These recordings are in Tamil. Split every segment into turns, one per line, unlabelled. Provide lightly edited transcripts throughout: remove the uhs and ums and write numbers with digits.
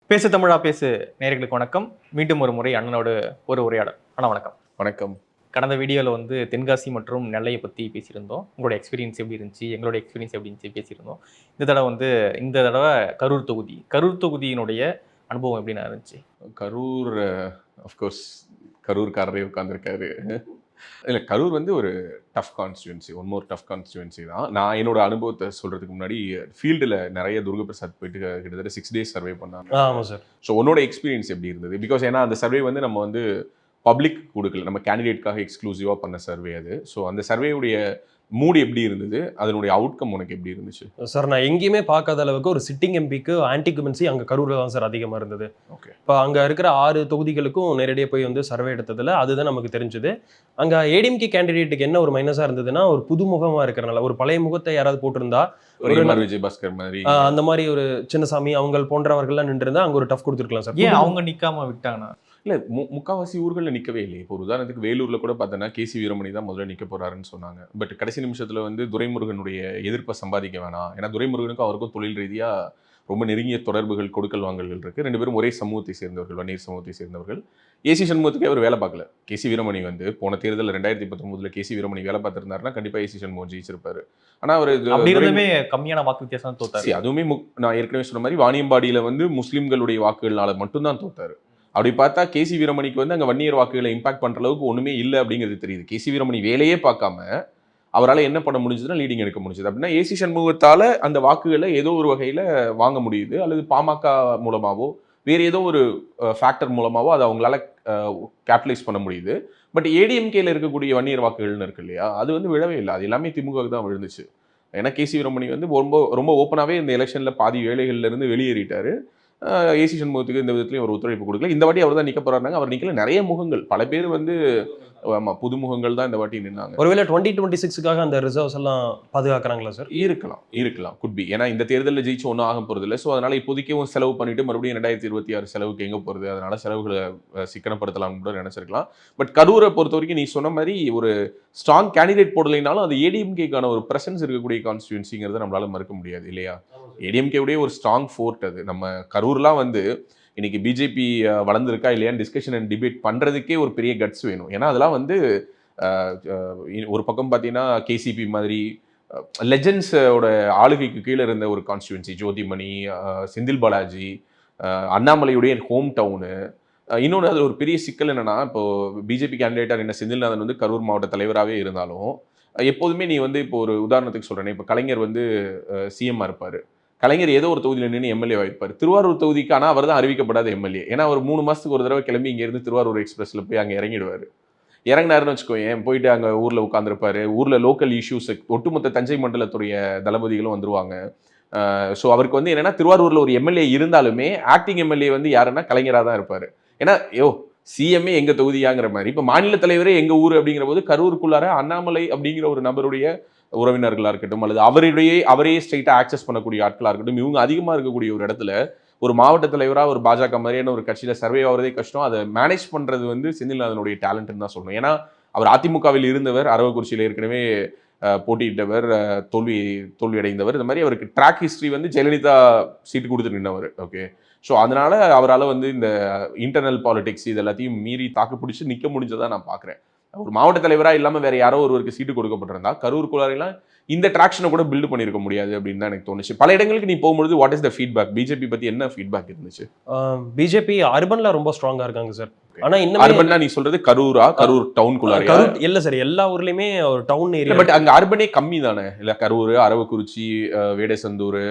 பேசு தமிழா பேசு நேயர்களுக்கு வணக்கம். மீண்டும் ஒரு முறை அண்ணனோடு ஒரு உரையாடல். அண்ணா வணக்கம்.
வணக்கம்.
கடந்த வீடியோல வந்து தென்காசி மற்றும் நெல்லைய பத்தி பேசியிருந்தோம். உங்களுடைய எக்ஸ்பீரியன்ஸ் எப்படி இருந்துச்சு? எங்களுடைய எக்ஸ்பீரியன்ஸ் எப்படி இருந்துச்சு பேசியிருந்தோம். இந்த தடவ கரூர் தொகுதி. கரூர் தொகுதியினுடைய அனுபவம் எப்படிண்ணா இருந்துச்சு?
கரூர் அஃப்கோர்ஸ் கரூர்காரரே உட்கார்ந்திருக்காரு. இல்ல கரூர் வந்து ஒரு tough constituency. One more tough constituency தான். நான் என்னோட அனுபவத்த சொல்றதுக்கு முன்னாடி ஃபீல்டுல நெறைய துர்கபிரசாத் போயிட்டு கிட்டத்தட்ட 6 டேஸ் சர்வே பண்ணாங்க.
ஆமா சார்.
ஸோ உன்னோட எக்ஸ்பீரியன்ஸ் எப்படி இருந்தது? பிகாஸ் ஏன்னா அந்த சர்வே வந்து நம்ம வந்து பப்ளிக் குடுக்கல. நம்ம கேண்டிடேட்காக எக்ஸ்க்ளூசிவா பண்ண சர்வே அது. ஸோ அந்த சர்வேவுடைய மூட் எப்படி இருந்தது? அதனுடைய அவுட்கம் உனக்கு எப்படி இருந்துச்சு?
சார் நான் எங்கேயுமே பார்க்காத அளவுக்கு ஒரு சிட்டிங் எம்பிக்கு ஆன்டிகுமென்சி அங்கே கரூரில் தான் சார் அதிகமாக இருந்தது.
ஓகே.
இப்போ அங்கே இருக்கிற 6 தொகுதிகளுக்கும் நேரடியாக போய் வந்து சர்வே எடுத்ததில் அதுதான் நமக்கு தெரிஞ்சுது. அங்கே ஏடிஎம்கே கேண்டிடேட்டுக்கு என்ன ஒரு மைனஸாக இருந்ததுன்னா, ஒரு புதுமுகமாக இருக்கிறனால ஒரு பழைய முகத்தை யாராவது போட்டிருந்தா
ஒரு விஜயபாஸ்கர் மாதிரி
அந்த மாதிரி ஒரு சின்னசாமி அவங்க போன்றவர்கள்லாம் நின்றுருந்தா அங்கே ஒரு டஃப் கொடுத்துருக்கலாம் சார்.
ஏன் அவங்க நிக்காம விட்டாங்கண்ணா?
இல்ல முக்காவாசி ஊர்களில் நிற்கவே இல்லை. இப்போ ஒரு உதாரணத்துக்கு வேலூர்ல கூட பார்த்தோன்னா கேசி வீரமணி தான் முதல்ல நிற்க போறாருன்னு சொன்னாங்க. பட் கடைசி நிமிஷத்துல வந்து துரைமுருகனுடைய எதிர்ப்பை சம்பாதிக்க வேணாம். ஏன்னா துரைமுருகனுக்கும் அவருக்கும் தொழில் ரீதியா ரொம்ப நெருங்கிய தொடர்புகள், கொடுக்கல் வாங்கல்கள் இருக்கு. 2 பேரும் ஒரே சமூகத்தை சேர்ந்தவர்கள், வன்னியர் சமூகத்தை சேர்ந்தவர்கள். ஏசி சண்முகத்துக்கே அவர் வேலை பார்க்கல. கேசி வீரமணி வந்து போன தேர்தலில் 2019 கேசி வீரமணி வேலை பார்த்திருந்தாருன்னா கண்டிப்பா ஏசி சண்முகம் ஜெயிச்சிருப்பாரு. ஆனா அவர்
அப்படி இருந்துமே கம்மியான வாக்கு வித்தியாசம் தோத்தாரு.
அதுவுமே நான் ஏற்கனவே சொன்ன மாதிரி வாணியம்பாடியில வந்து முஸ்லிம்களுடைய வாக்குகள்னால மட்டும்தான் தோத்தாரு. அப்படி பார்த்தா கேசி வீரமணிக்கு வந்து அங்கே வன்னியர் வாக்குகளை இம்பாக்ட் பண்ணுற அளவுக்கு ஒன்றுமே இல்லை அப்படிங்கிறது தெரியுது. கேசி வீரமணி வேலையே பார்க்காம அவரால் என்ன பண்ண முடிஞ்சதுன்னா லீடிங் எடுக்க முடிஞ்சது. அப்படின்னா ஏசி சண்முகத்தால் அந்த வாக்குகளை ஏதோ ஒரு வகையில் வாங்க முடியுது, அல்லது பாமக மூலமாகவோ வேறு ஏதோ ஒரு ஃபேக்டர் மூலமாகவோ அதை அவங்களால கேபிட்டலைஸ் பண்ண முடியுது. பட் ஏடிஎம்கேல இருக்கக்கூடிய வன்னியர் வாக்குகள்னு இருக்கு இல்லையா, அது வந்து விழவே இல்லை. அது எல்லாமே திமுகவுக்கு தான் விழுந்துச்சு. ஏன்னா கேசி வீரமணி வந்து ரொம்ப ஓப்பனாகவே இந்த எலெக்ஷனில் பாதி வேலைகள்லேருந்து வெளியேறிட்டாரு. ஏசி சண்முகத்துக்கு இந்த விதத்துலையும் ஒரு ஒத்துழைப்பு கொடுக்கல. இந்த வாட்டி அவர் தான் நிற்க போறாருனாங்க. அவர் நிற்கல. நிறைய முகங்கள், பல பேர் வந்து புதுமுகங்கள் தான் இந்த வாட்டி நின்னாங்க.
ஒருவேளை 2026க்காக அந்த ரிசர்வ்ஸ் எல்லாம் பாதுகாக்கிறாங்களா சார்?
இருக்கலாம் குட் பி. ஏன்னா இந்த தேர்தலில் ஜெயிச்சு ஒன்றும் ஆக போறது இல்லை. ஸோ அதனால இப்போதைக்கும் செலவு பண்ணிட்டு மறுபடியும் 2026 செலவுக்கு எங்க போறது, அதனால செலவுகளை சிக்கனப்படுத்தலாம் கூட நினைச்சிருக்கலாம். பட் கரூரை பொறுத்த வரைக்கும் நீ சொன்ன மாதிரி ஒரு ஸ்ட்ராங் கேண்டிடேட் போடலைனாலும் அது ஏடிஎம்கேக்கான ஒரு பிரசன்ஸ் இருக்கக்கூடிய கான்ஸ்டியூன்சிங்கிறத நம்மளால மறுக்க முடியாது இல்லையா? ஏடிஎம்கேவுடைய ஒரு ஸ்ட்ராங் ஃபோர்ட் அது. நம்ம கரூர்லாம் வந்து இன்னைக்கு பிஜேபி வளர்ந்துருக்கா இல்லையான்னு டிஸ்கஷன் அண்ட் டிபேட் பண்ணுறதுக்கே ஒரு பெரிய கட்ஸ் வேணும். ஏன்னா அதெல்லாம் வந்து ஒரு பக்கம் பார்த்தீங்கன்னா கேசிபி மாதிரி லெஜெண்ட்ஸோட ஆளுகைக்கு கீழே இருந்த ஒரு கான்ஸ்டியூன்சி. ஜோதிமணி, செந்தில் பாலாஜி, அண்ணாமலையுடைய ஹோம் டவுனு. இன்னொன்று அது ஒரு பெரிய சிக்கல் என்னன்னா, இப்போ பிஜேபி கேண்டிடேட்டாக என்ன செந்தில்நாதன் வந்து கரூர் மாவட்ட தலைவராகவே இருந்தாலும் எப்போதுமே நீ வந்து இப்போ ஒரு உதாரணத்துக்கு சொல்கிறேன், இப்போ கலைஞர் வந்து சிஎம்மாக இருப்பார். கலைஞர் ஏதோ ஒரு தொகுதியில் நின்று எம்எல்ஏ வாய்ப்பார். திருவாரூர் தொகுதிக்கு ஆனால் அவர் தான் அறிவிக்கப்படாத எம்எல்ஏ. ஏன்னா அவர் 3 மாதத்துக்கு ஒரு தடவை கிளம்பி இங்கேருந்து திருவாரூர் எக்ஸ்பிரஸில் போய் அங்கே இறங்கிடுவார். இறங்கினாருன்னு வச்சுக்கோயேன், போயிட்டு அங்கே ஊரில் உட்காந்துருப்பாரு. ஊரில் லோக்கல் இஷ்யூஸ், ஒட்டுமொத்த தஞ்சை மண்டலத்துடைய தளபதிகளும் வந்துருவாங்க. ஸோ அவருக்கு வந்து என்னன்னா, திருவாரூரில் ஒரு எம்எல்ஏ இருந்தாலுமே ஆக்டிங் எம்எல்ஏ வந்து யாருன்னா கலைஞராக தான் இருப்பார். ஏன்னா சிஎம்ஏ எங்க தொகுதியாங்கிற மாதிரி. இப்போ மாநில தலைவரே எங்க ஊர் அப்படிங்கிற போது கரூருக்குள்ளார அண்ணாமலை அப்படிங்கிற ஒரு நபருடைய உறவினர்களா இருக்கட்டும், அல்லது அவரே ஸ்ட்ரைட்டா ஆக்சஸ் பண்ணக்கூடிய ஆட்களா இருக்கட்டும், இவங்க அதிகமா இருக்கக்கூடிய ஒரு இடத்துல ஒரு மாவட்ட தலைவரா ஒரு பாஜக மாதிரியான ஒரு கட்சியில சர்வே ஆகிறதே கஷ்டம். அதை மேனேஜ் பண்றது வந்து செந்தில்நாதனுடைய டேலண்ட்னு தான் சொல்லணும். ஏன்னா அவர் அதிமுகவில் இருந்தவர், அரவக்குறிச்சியில் ஏற்கனவே போட்டியிட்டவர், தோல்வி அடைந்தவர். இந்த மாதிரி அவருக்கு ட்ராக் ஹிஸ்டரி வந்து ஜெயலலிதா சீட்டு கொடுத்து நின்றவர். ஓகே. ஸோ அதனால அவரால் வந்து இந்த இன்டர்னல் பாலிடிக்ஸ் இது எல்லாத்தையும் மீறி தாக்கு பிடிச்சி நிற்க முடிஞ்சதா நான் பார்க்குறேன். ஒரு மாவட்ட தலைவராக இல்லாமல் வேற யாரோ ஒருவருக்கு சீட்டு கொடுக்கப்பட்டிருந்தா கரூருக்குள்ளாரெல்லாம் இந்த ட்ராக்ஷனை கூட பில்டு பண்ணியிருக்க முடியாது அப்படின்னு தான் எனக்கு தோணுச்சு. பல இடங்களுக்கு நீ போகும்பொழுது what is the feedback? BJP பற்றி என்ன ஃபீட்பேக் இருந்துச்சு?
பிஜேபி அர்பன்ல ரொம்ப ஸ்ட்ராங்கா இருக்காங்க சார். ஆனா இன்னும்
அர்பன்னா நீ சொல்றது கரூர் டவுனுக்குள்ளார
இல்ல சார், எல்லா ஊர்லயுமே ஒரு டவுன் ஏரியா.
பட் அங்க அர்பனே கம்மி தானே? இல்ல கரூர், அரவக்குறிச்சி, வேடசந்தூர்,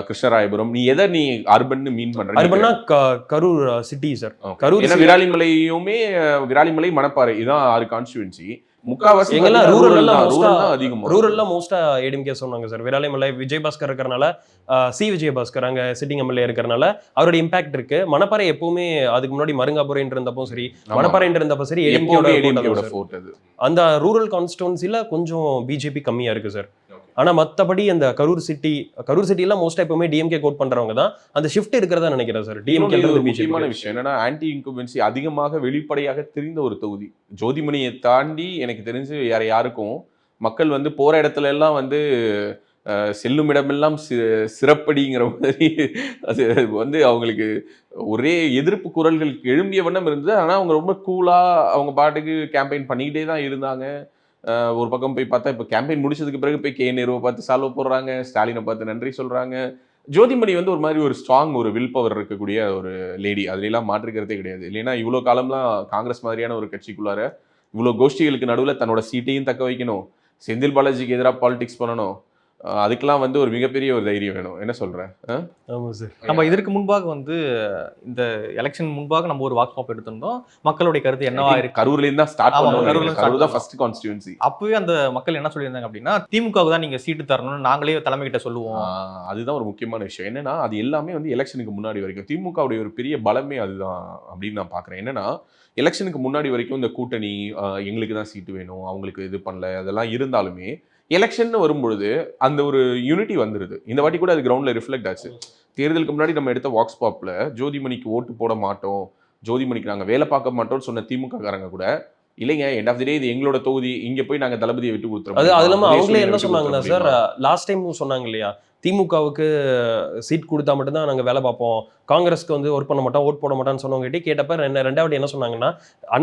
கிருஷ்ணராயபுரம், நீ எதை நீ அர்பன் மீன் பண்ற?
அர்பன்னா கரூர் சிட்டி சார்.
கரூர் விராலிமலையுமே, விராலிமலை, மணப்பாறை, இதான் 6 கான்ஸ்டிட்யூன்சி. முக்காவாசி
எங்கெல்லாம்
ரூரல்ல
மோஸ்டா ஏடிஎம்கே சொன்னாங்க சார். விராலிமலை விஜயபாஸ்கர் இருக்கிறனால, விஜயபாஸ்கர் அங்க சிட்டிங் எம்எல்ஏ இருக்கிறனால அவரோட இம்பாக்ட் இருக்கு. மணப்பாறை எப்பவுமே அதுக்கு முன்னாடி மருங்காபுரம் இருந்தப்போ சரி, மணப்பாறை இருந்தப்போ சரி, ஏடிஎம்கேயோட ஃபோர்ட் அது. அந்த ரூரல் கான்ஸ்டிட்யூன்சில கொஞ்சம் பிஜேபி கம்மியா இருக்கு சார். ஆனா மத்தபடி அந்த கரூர் சிட்டில மோஸ்டா எப்பவுமே டிஎம்கே கோட் பண்றவங்க தான். அந்த ஷிஃப்ட் இருக்கிறதா நினைக்கிறேன் சார். டிஎம்கே
முக்கியமான விஷயம் என்னன்னா, ஆன்டி இன்குபென்சி அதிகமாக வெளிப்படையாக தெரிந்த ஒரு தொகுதி. ஜோதிமணியை தாண்டி எனக்கு தெரிஞ்சு யாருக்கும் மக்கள் வந்து போற இடத்துல எல்லாம் வந்து செல்லும் இடமெல்லாம் சிறப்படிங்கிற மாதிரி அது வந்து அவங்களுக்கு ஒரே எதிர்ப்பு குரல்கள் எழும்பிய வண்ணம் இருந்தது. ஆனால் அவங்க ரொம்ப கூலாக அவங்க பாட்டுக்கு கேம்பெயின் பண்ணிக்கிட்டே தான் இருந்தாங்க. ஒரு பக்கம் போய் பார்த்தா இப்போ கேம்பெயின் முடிச்சதுக்கு பிறகு போய் கே நேருவை பார்த்து சால்வ போடுறாங்க, ஸ்டாலினை பார்த்து நன்றி சொல்கிறாங்க. ஜோதிமணி வந்து ஒரு மாதிரி ஒரு ஸ்ட்ராங் ஒரு வில் பவர் இருக்கக்கூடிய ஒரு லேடி, அதுலாம் மாற்றுக்கிறதே கிடையாது. இல்லைன்னா இவ்வளோ காலம்லாம் காங்கிரஸ் மாதிரியான ஒரு கட்சிக்குள்ளார இவ்வளோ கோஷ்டிகளுக்கு நடுவில் தன்னோட சீட்டையும் தக்க வைக்கணும், செந்தில் பாலாஜிக்கு எதிராக பாலிடிக்ஸ் பண்ணணும், அதுக்கெல்லாம் வந்து ஒரு மிகப்பெரிய ஒரு தைரியம் வேணும். என்ன சொல்றேன்?
ஆமா சார்.
நம்ம இதற்கு முன்பாக வந்து இந்த எலெக்ஷன் முன்பாக நம்ம ஒரு வாக் பாப் எடுத்திருந்தோம். மக்களுடைய கருத்து என்னவா இருக்கு?
கரூர்ல இருந்து தான் ஸ்டார்ட்
ஆமா,
பண்ணோம்.
கரூர்ல
கரூர் தான் ஃபர்ஸ்ட் கான்ஸ்டிட்யூன்சி.
அப்பவே அந்த மக்கள் என்ன சொல்லியிருந்தாங்க அப்படின்னா, திமுகவுக்கு தான் நீங்க சீட்டு தரணும்னு நாங்களே தலைமை கிட்ட சொல்லுவோம்.
அதுதான் ஒரு முக்கியமான விஷயம். என்னன்னா அது எல்லாமே வந்து எலெக்ஷனுக்கு முன்னாடி வரைக்கும் திமுகவுடைய ஒரு பெரிய பலமே அதுதான் அப்படின்னு நான் பாக்குறேன். என்னன்னா எலெக்ஷனுக்கு முன்னாடி வரைக்கும் இந்த கூட்டணி எங்களுக்கு தான் சீட்டு வேணும், அவங்களுக்கு இது பண்ணல, அதெல்லாம் இருந்தாலுமே எலெக்ஷன் வரும்பொழுது அந்த ஒரு யூனிட்டி வந்துருது. இந்த வாட்டி கூட அது கிரவுண்ட்ல ரிஃப்ளெக்ட் ஆச்சு. தேர்தலுக்கு முன்னாடி நம்ம எடுத்த வாக்ஸ் பாப்ல ஜோதிமணிக்கு ஓட்டு போட மாட்டோம், ஜோதிமணிக்கு நாங்க வேலை பார்க்க மாட்டோம்னு சொன்ன திமுக காரங்க கூட இல்லைங்க, எண்ட் ஆஃப் தி டே இது எங்களோட தொகுதி, இங்க போய் நாங்க தளபதியை விட்டு கொடுத்துறோம்.
அது இல்லாம அவங்களே என்ன சொன்னாங்கன்னா சார், லாஸ்ட் டைம் சொன்னாங்க இல்லையா, திமுகவுக்கு சீட் கொடுத்தா மட்டும்தான் நாங்க வேலை பார்ப்போம், காங்கிரஸ்க்கு வந்து ஒர்க் பண்ண மாட்டோம், ஓட் போட மாட்டோம்னு சொன்னவங்க கேட்டப்ப ரெண்டாவது என்ன சொன்னாங்கன்னா,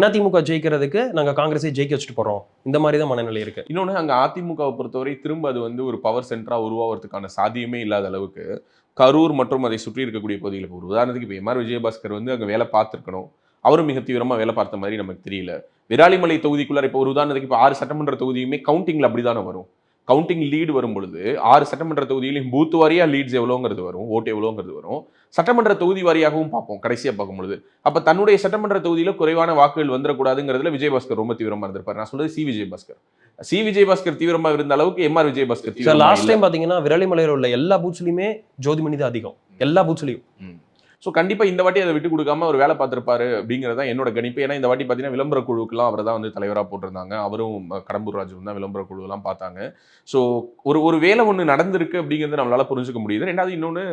அதிமுக ஜெயிக்கிறதுக்கு நாங்க காங்கிரஸை ஜெயிக்க வச்சுட்டு போறோம், இந்த மாதிரி தான் மனநிலை இருக்கு.
இன்னொன்னு அங்க அதிமுகவை பொறுத்தவரை திரும்ப அது வந்து ஒரு பவர் சென்டரா உருவாகிறதுக்கான சாத்தியமே இல்லாத அளவுக்கு கரூர் மற்றும் அதை சுற்றி இருக்கக்கூடிய பகுதிகளுக்கு, ஒரு உதாரணத்துக்கு இப்போ எம்ஆர் விஜயபாஸ்கர் வந்து அங்கே வேலை பார்த்துருக்கணும், அவரும் மிக தீவிரமா வேலை பார்த்த மாதிரி நமக்கு தெரியல. விராலிமலை தொகுதிக்குள்ளார இப்போ ஒரு உதாரணத்துக்கு இப்போ 6 சட்டமன்ற தொகுதியுமே கவுண்டிங்ல அப்படிதானே வரும். கவுண்டிங் லீடு வரும் பொழுது 6 சட்டமன்ற தொகுதியிலும் பூத் வாரியா லீட்ஸ் எவ்வளோங்கிறது வரும், ஓட்டு எவ்வளோங்கிறது வரும், சட்டமன்ற தொகுதி வாரியாகவும் பார்ப்போம் கடைசியாக பார்க்கும்பொழுது. அப்போ தன்னுடைய சட்டமன்ற தொகுதியில் குறைவான வாக்குகள் வந்துடக்கூடாதுங்கிறதுல விஜயபாஸ்கர் ரொம்ப தீவிரமா இருந்திருப்பார். நான் சொல்றது சி விஜயபாஸ்கர் தீவிரமா இருந்த அளவுக்கு எம்ஆர் விஜயபாஸ்கர்
லாஸ்ட் டைம் பாத்தீங்கன்னா விராலிமலையில் உள்ள எல்லா பூத்ஸ்லயுமே ஜோதிமணி தான் அதிகம், எல்லா பூத்ஸ்லயும்.
ஸோ கண்டிப்பாக இந்த வாட்டி அதை விட்டு கொடுக்காம அவர் வேலை பார்த்துருப்பாரு அப்படிங்கிறதா என்னோட கணிப்பு. ஏன்னா இந்த வாட்டி பார்த்தீங்கன்னா விளம்பர குழுக்கெல்லாம் அவர் தான் வந்து தலைவராக போட்டிருந்தாங்க, அவரும் கடம்பூர் ராஜுவும் தான் விளம்பர குழுவெல்லாம் பார்த்தாங்க. ஸோ ஒரு வேலை ஒன்று நடந்திருக்கு அப்படிங்கிறது நம்மளால புரிஞ்சுக்க முடியுது. ரெண்டாவது இன்னொன்று,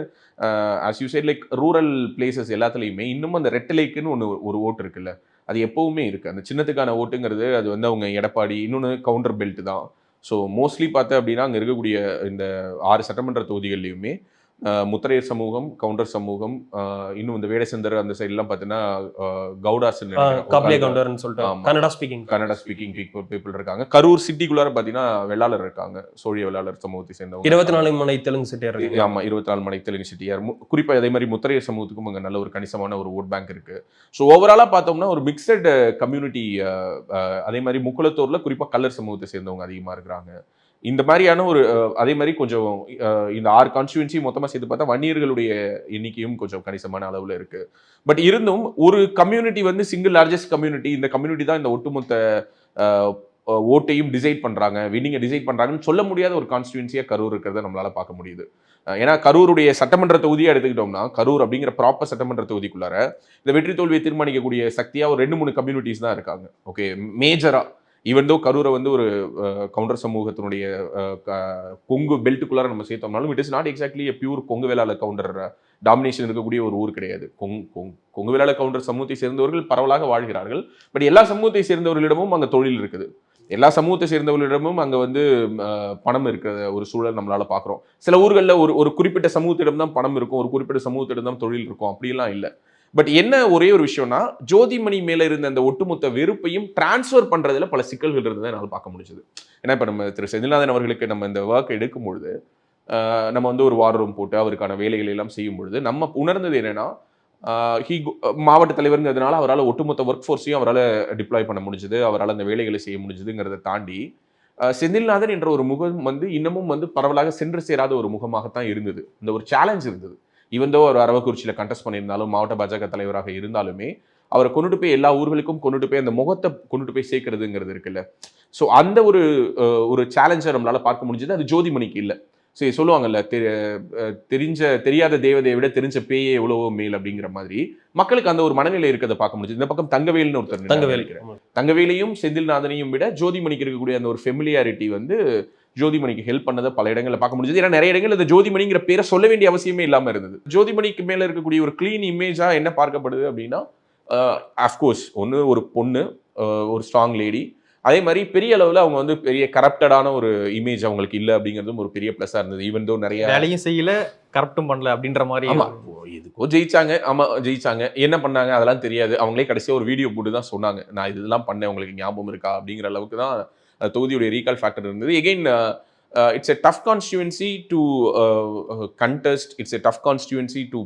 as you said like rural places எல்லாத்துலேயுமே இன்னும் அந்த ரெட்டலைக்குன்னு ஒரு ஓட்டு இருக்குல்ல, அது எப்பவுமே இருக்குது. அந்த சின்னத்துக்கான ஓட்டுங்கிறது அது வந்து அவங்க எடப்பாடி, இன்னொன்று கவுண்டர் பெல்ட் தான். ஸோ மோஸ்ட்லி பார்த்தேன் அப்படின்னா அங்கே இருக்கக்கூடிய இந்த 6 சட்டமன்ற தொகுதிகள்லையுமே முத்திரையர் சமூகம், கவுண்டர் சமூகம், இன்னும் இந்த வேடசந்தர் அந்த சைட்லாம் பார்த்தீங்கன்னா கவுடாஸ் கன்னடா ஸ்பீக்கிங் பீப்புள் இருக்காங்க. கரூர் சிட்டிக்குள்ளார பார்த்தீங்கன்னா வெள்ளாளர் இருக்காங்க, சோழிய வெள்ளாளர் சமூகத்தை சேர்ந்தவங்க.
24 மனை தெலுங்கு சிட்டியார்.
ஆமா, 24 மனை தெலுங்கு சிட்டியார். குறிப்பாக அதே மாதிரி முத்திரையர் சமூகத்துக்கும் அங்கே நல்ல ஒரு கணிசமான ஒரு ஓட் பேங்க் இருக்கு. ஸோ ஓவராலாக பார்த்தோம்னா ஒரு மிக்சட் கம்யூனிட்டி. அதே மாதிரி முக்குளத்தூர்ல குறிப்பாக கல்லர் சமூகத்தை சேர்ந்தவங்க அதிகமாக இருக்கிறாங்க. இந்த மாதிரியான ஒரு அதே மாதிரி கொஞ்சம் இந்த 6 கான்ஸ்டியூன்சி மொத்தமாக சேர்த்து பார்த்தா வன்னியர்களுடைய எண்ணிக்கையும் கொஞ்சம் கணிசமான அளவில் இருக்கு. பட் இருந்தும் ஒரு கம்யூனிட்டி வந்து சிங்கிள் லார்ஜஸ்ட் கம்யூனிட்டி, இந்த கம்யூனிட்டி தான் இந்த ஒட்டுமொத்த ஓட்டையும் டிசைட் பண்றாங்க, வின்னிங்கை டிசைட் பண்றாங்கன்னு சொல்ல முடியாத ஒரு கான்ஸ்டியூன்சியா கரூர் இருக்கிறத நம்மளால பார்க்க முடியுது. ஏன்னா கரூருடைய சட்டமன்ற தொகுதியை எடுத்துக்கிட்டோம்னா, கரூர் அப்படிங்கிற ப்ராப்பர் சட்டமன்ற தொகுதிக்குள்ளார இந்த வெற்றி தோல்வியை தீர்மானிக்கக்கூடிய சக்தியா ஒரு 2-3 கம்யூனிட்டிஸ் தான் இருக்காங்க. ஓகே, மேஜரா ஈவன் தோ கரூரை வந்து ஒரு கவுண்டர் சமூகத்தினுடைய கொங்கு பெல்ட்டுக்குள்ளார நம்ம சேர்த்தோம்னாலும் it is not exactly a pure Kongu Vellalar Gounder domination இருக்கக்கூடிய ஒரு ஊர் கிடையாது. கொங்கு வேளாளர் கவுண்டர் சமூகத்தை சேர்ந்தவர்கள் பரவலாக வாழ்கிறார்கள். பட் எல்லா சமூகத்தை சேர்ந்தவர்களிடமும் அங்கே தொழில் இருக்குது, எல்லா சமூகத்தை சேர்ந்தவர்களிடமும் அங்கே வந்து பணம் இருக்கிற ஒரு சூழல் நம்மளால பார்க்குறோம். சில ஊர்களில் ஒரு குறிப்பிட்ட சமூகத்திடம் தான் பணம் இருக்கும், ஒரு குறிப்பிட்ட சமூகத்திடம் தான் தொழில் இருக்கும், அப்படியெல்லாம் இல்லை. பட் என்ன ஒரே ஒரு விஷயம்னா, ஜோதிமணி மேல இருந்த அந்த ஒட்டுமொத்த வெறுப்பையும் டிரான்ஸ்ஃபர் பண்றதுல பல சிக்கல்கள் இருந்ததை என்னால் பார்க்க முடிஞ்சது. ஏன்னா இப்போ நம்ம திரு செந்தில்நாதன் அவர்களுக்கு நம்ம இந்த ஒர்க் எடுக்கும் பொழுது நம்ம வந்து ஒரு வார் ரூம் போட்டு அவருக்கான வேலைகள் எல்லாம் செய்யும் பொழுது நம்ம உணர்ந்தது என்னன்னா, மாவட்ட தலைவருங்கிறதுனால அவரால் ஒட்டுமொத்த ஒர்க் ஃபோர்ஸையும் அவரால் டிப்ளாய் பண்ண முடிஞ்சது, அவரால் அந்த வேலைகளை செய்ய முடிஞ்சதுங்கிறத தாண்டி செந்தில்நாதன் என்ற ஒரு முகம் வந்து இன்னமும் வந்து பரவலாக சென்று சேராத ஒரு முகமாகத்தான் இருந்தது. இந்த ஒரு சேலஞ்ச் இருந்தது. இவந்தோ ஒரு அரவக்குறிச்சியில் கண்டெஸ்ட் பண்ணியிருந்தாலும், மாவட்ட பாஜக தலைவராக இருந்தாலுமே அவரை கொண்டுட்டு போய் எல்லா ஊர்களுக்கும் கொண்டுட்டு போய் அந்த முகத்தை கொண்டுட்டு போய் சேர்க்கறதுங்கிறது இருக்குல்ல. ஸோ அந்த ஒரு சேலஞ்சை நம்மளால பார்க்க முடிஞ்சது. அது ஜோதிமணிக்கு இல்லை. சரி, சொல்லுவாங்கல்ல, தெரியாத தேவதையை விட தெரிஞ்ச பேயே எவ்வளவோ மேல் அப்படிங்கிற மாதிரி மக்களுக்கு அந்த ஒரு மனநிலை இருக்கிறத பார்க்க முடிஞ்சது. இந்த பக்கம் தங்கவேல்னு ஒருத்தர், தங்கவேலையும் செந்தில்நாதனையும் விட ஜோதிமணிக்கு இருக்கக்கூடிய அந்த ஒரு ஃபெமிலியாரிட்டி வந்து ஜோதிமணிக்கு ஹெல்ப் பண்ணதை பல இடங்களில் பார்க்க முடிஞ்சது. ஏன்னா நிறைய இடங்கள் இந்த ஜோதிமணிங்கிற பேரை சொல்ல வேண்டிய அவசியமே இல்லாமல் இருந்தது. ஜோதிமணிக்கு மேலே இருக்கக்கூடிய ஒரு கிளீன் இமேஜா என்ன பார்க்கப்படுது அப்படின்னா, அஃப்கோர்ஸ் ஒன்று ஒரு பொண்ணு, ஒரு ஸ்ட்ராங் லேடி, அதே மாதிரி பெரிய அளவில் அவங்க வந்து பெரிய கரப்டடான ஒரு இமேஜ் அவங்களுக்கு இல்லை அப்படிங்கிறதும் ஒரு பெரிய ப்ளஸ்ஸாக இருந்தது. ஈவன் தோ நிறைய
வேலையும் செய்யல, கரப்டும் பண்ணல அப்படின்ற மாதிரி.
ஆமா எதுக்கோ ஜெயிச்சாங்க. ஆமா ஜெயிச்சாங்க. என்ன பண்ணாங்க அதெல்லாம் தெரியாது. அவங்களே கடைசியாக ஒரு வீடியோ போட்டு தான் சொன்னாங்க, நான் இதெல்லாம் பண்ணேன் உங்களுக்கு ஞாபகம் இருக்கா அப்படிங்கிற அளவுக்கு தான் தொகுதியுடைய ரீகால் ஃபேக்டர் இருந்தது. Again it's a tough constituency to contest. It's a tough constituency to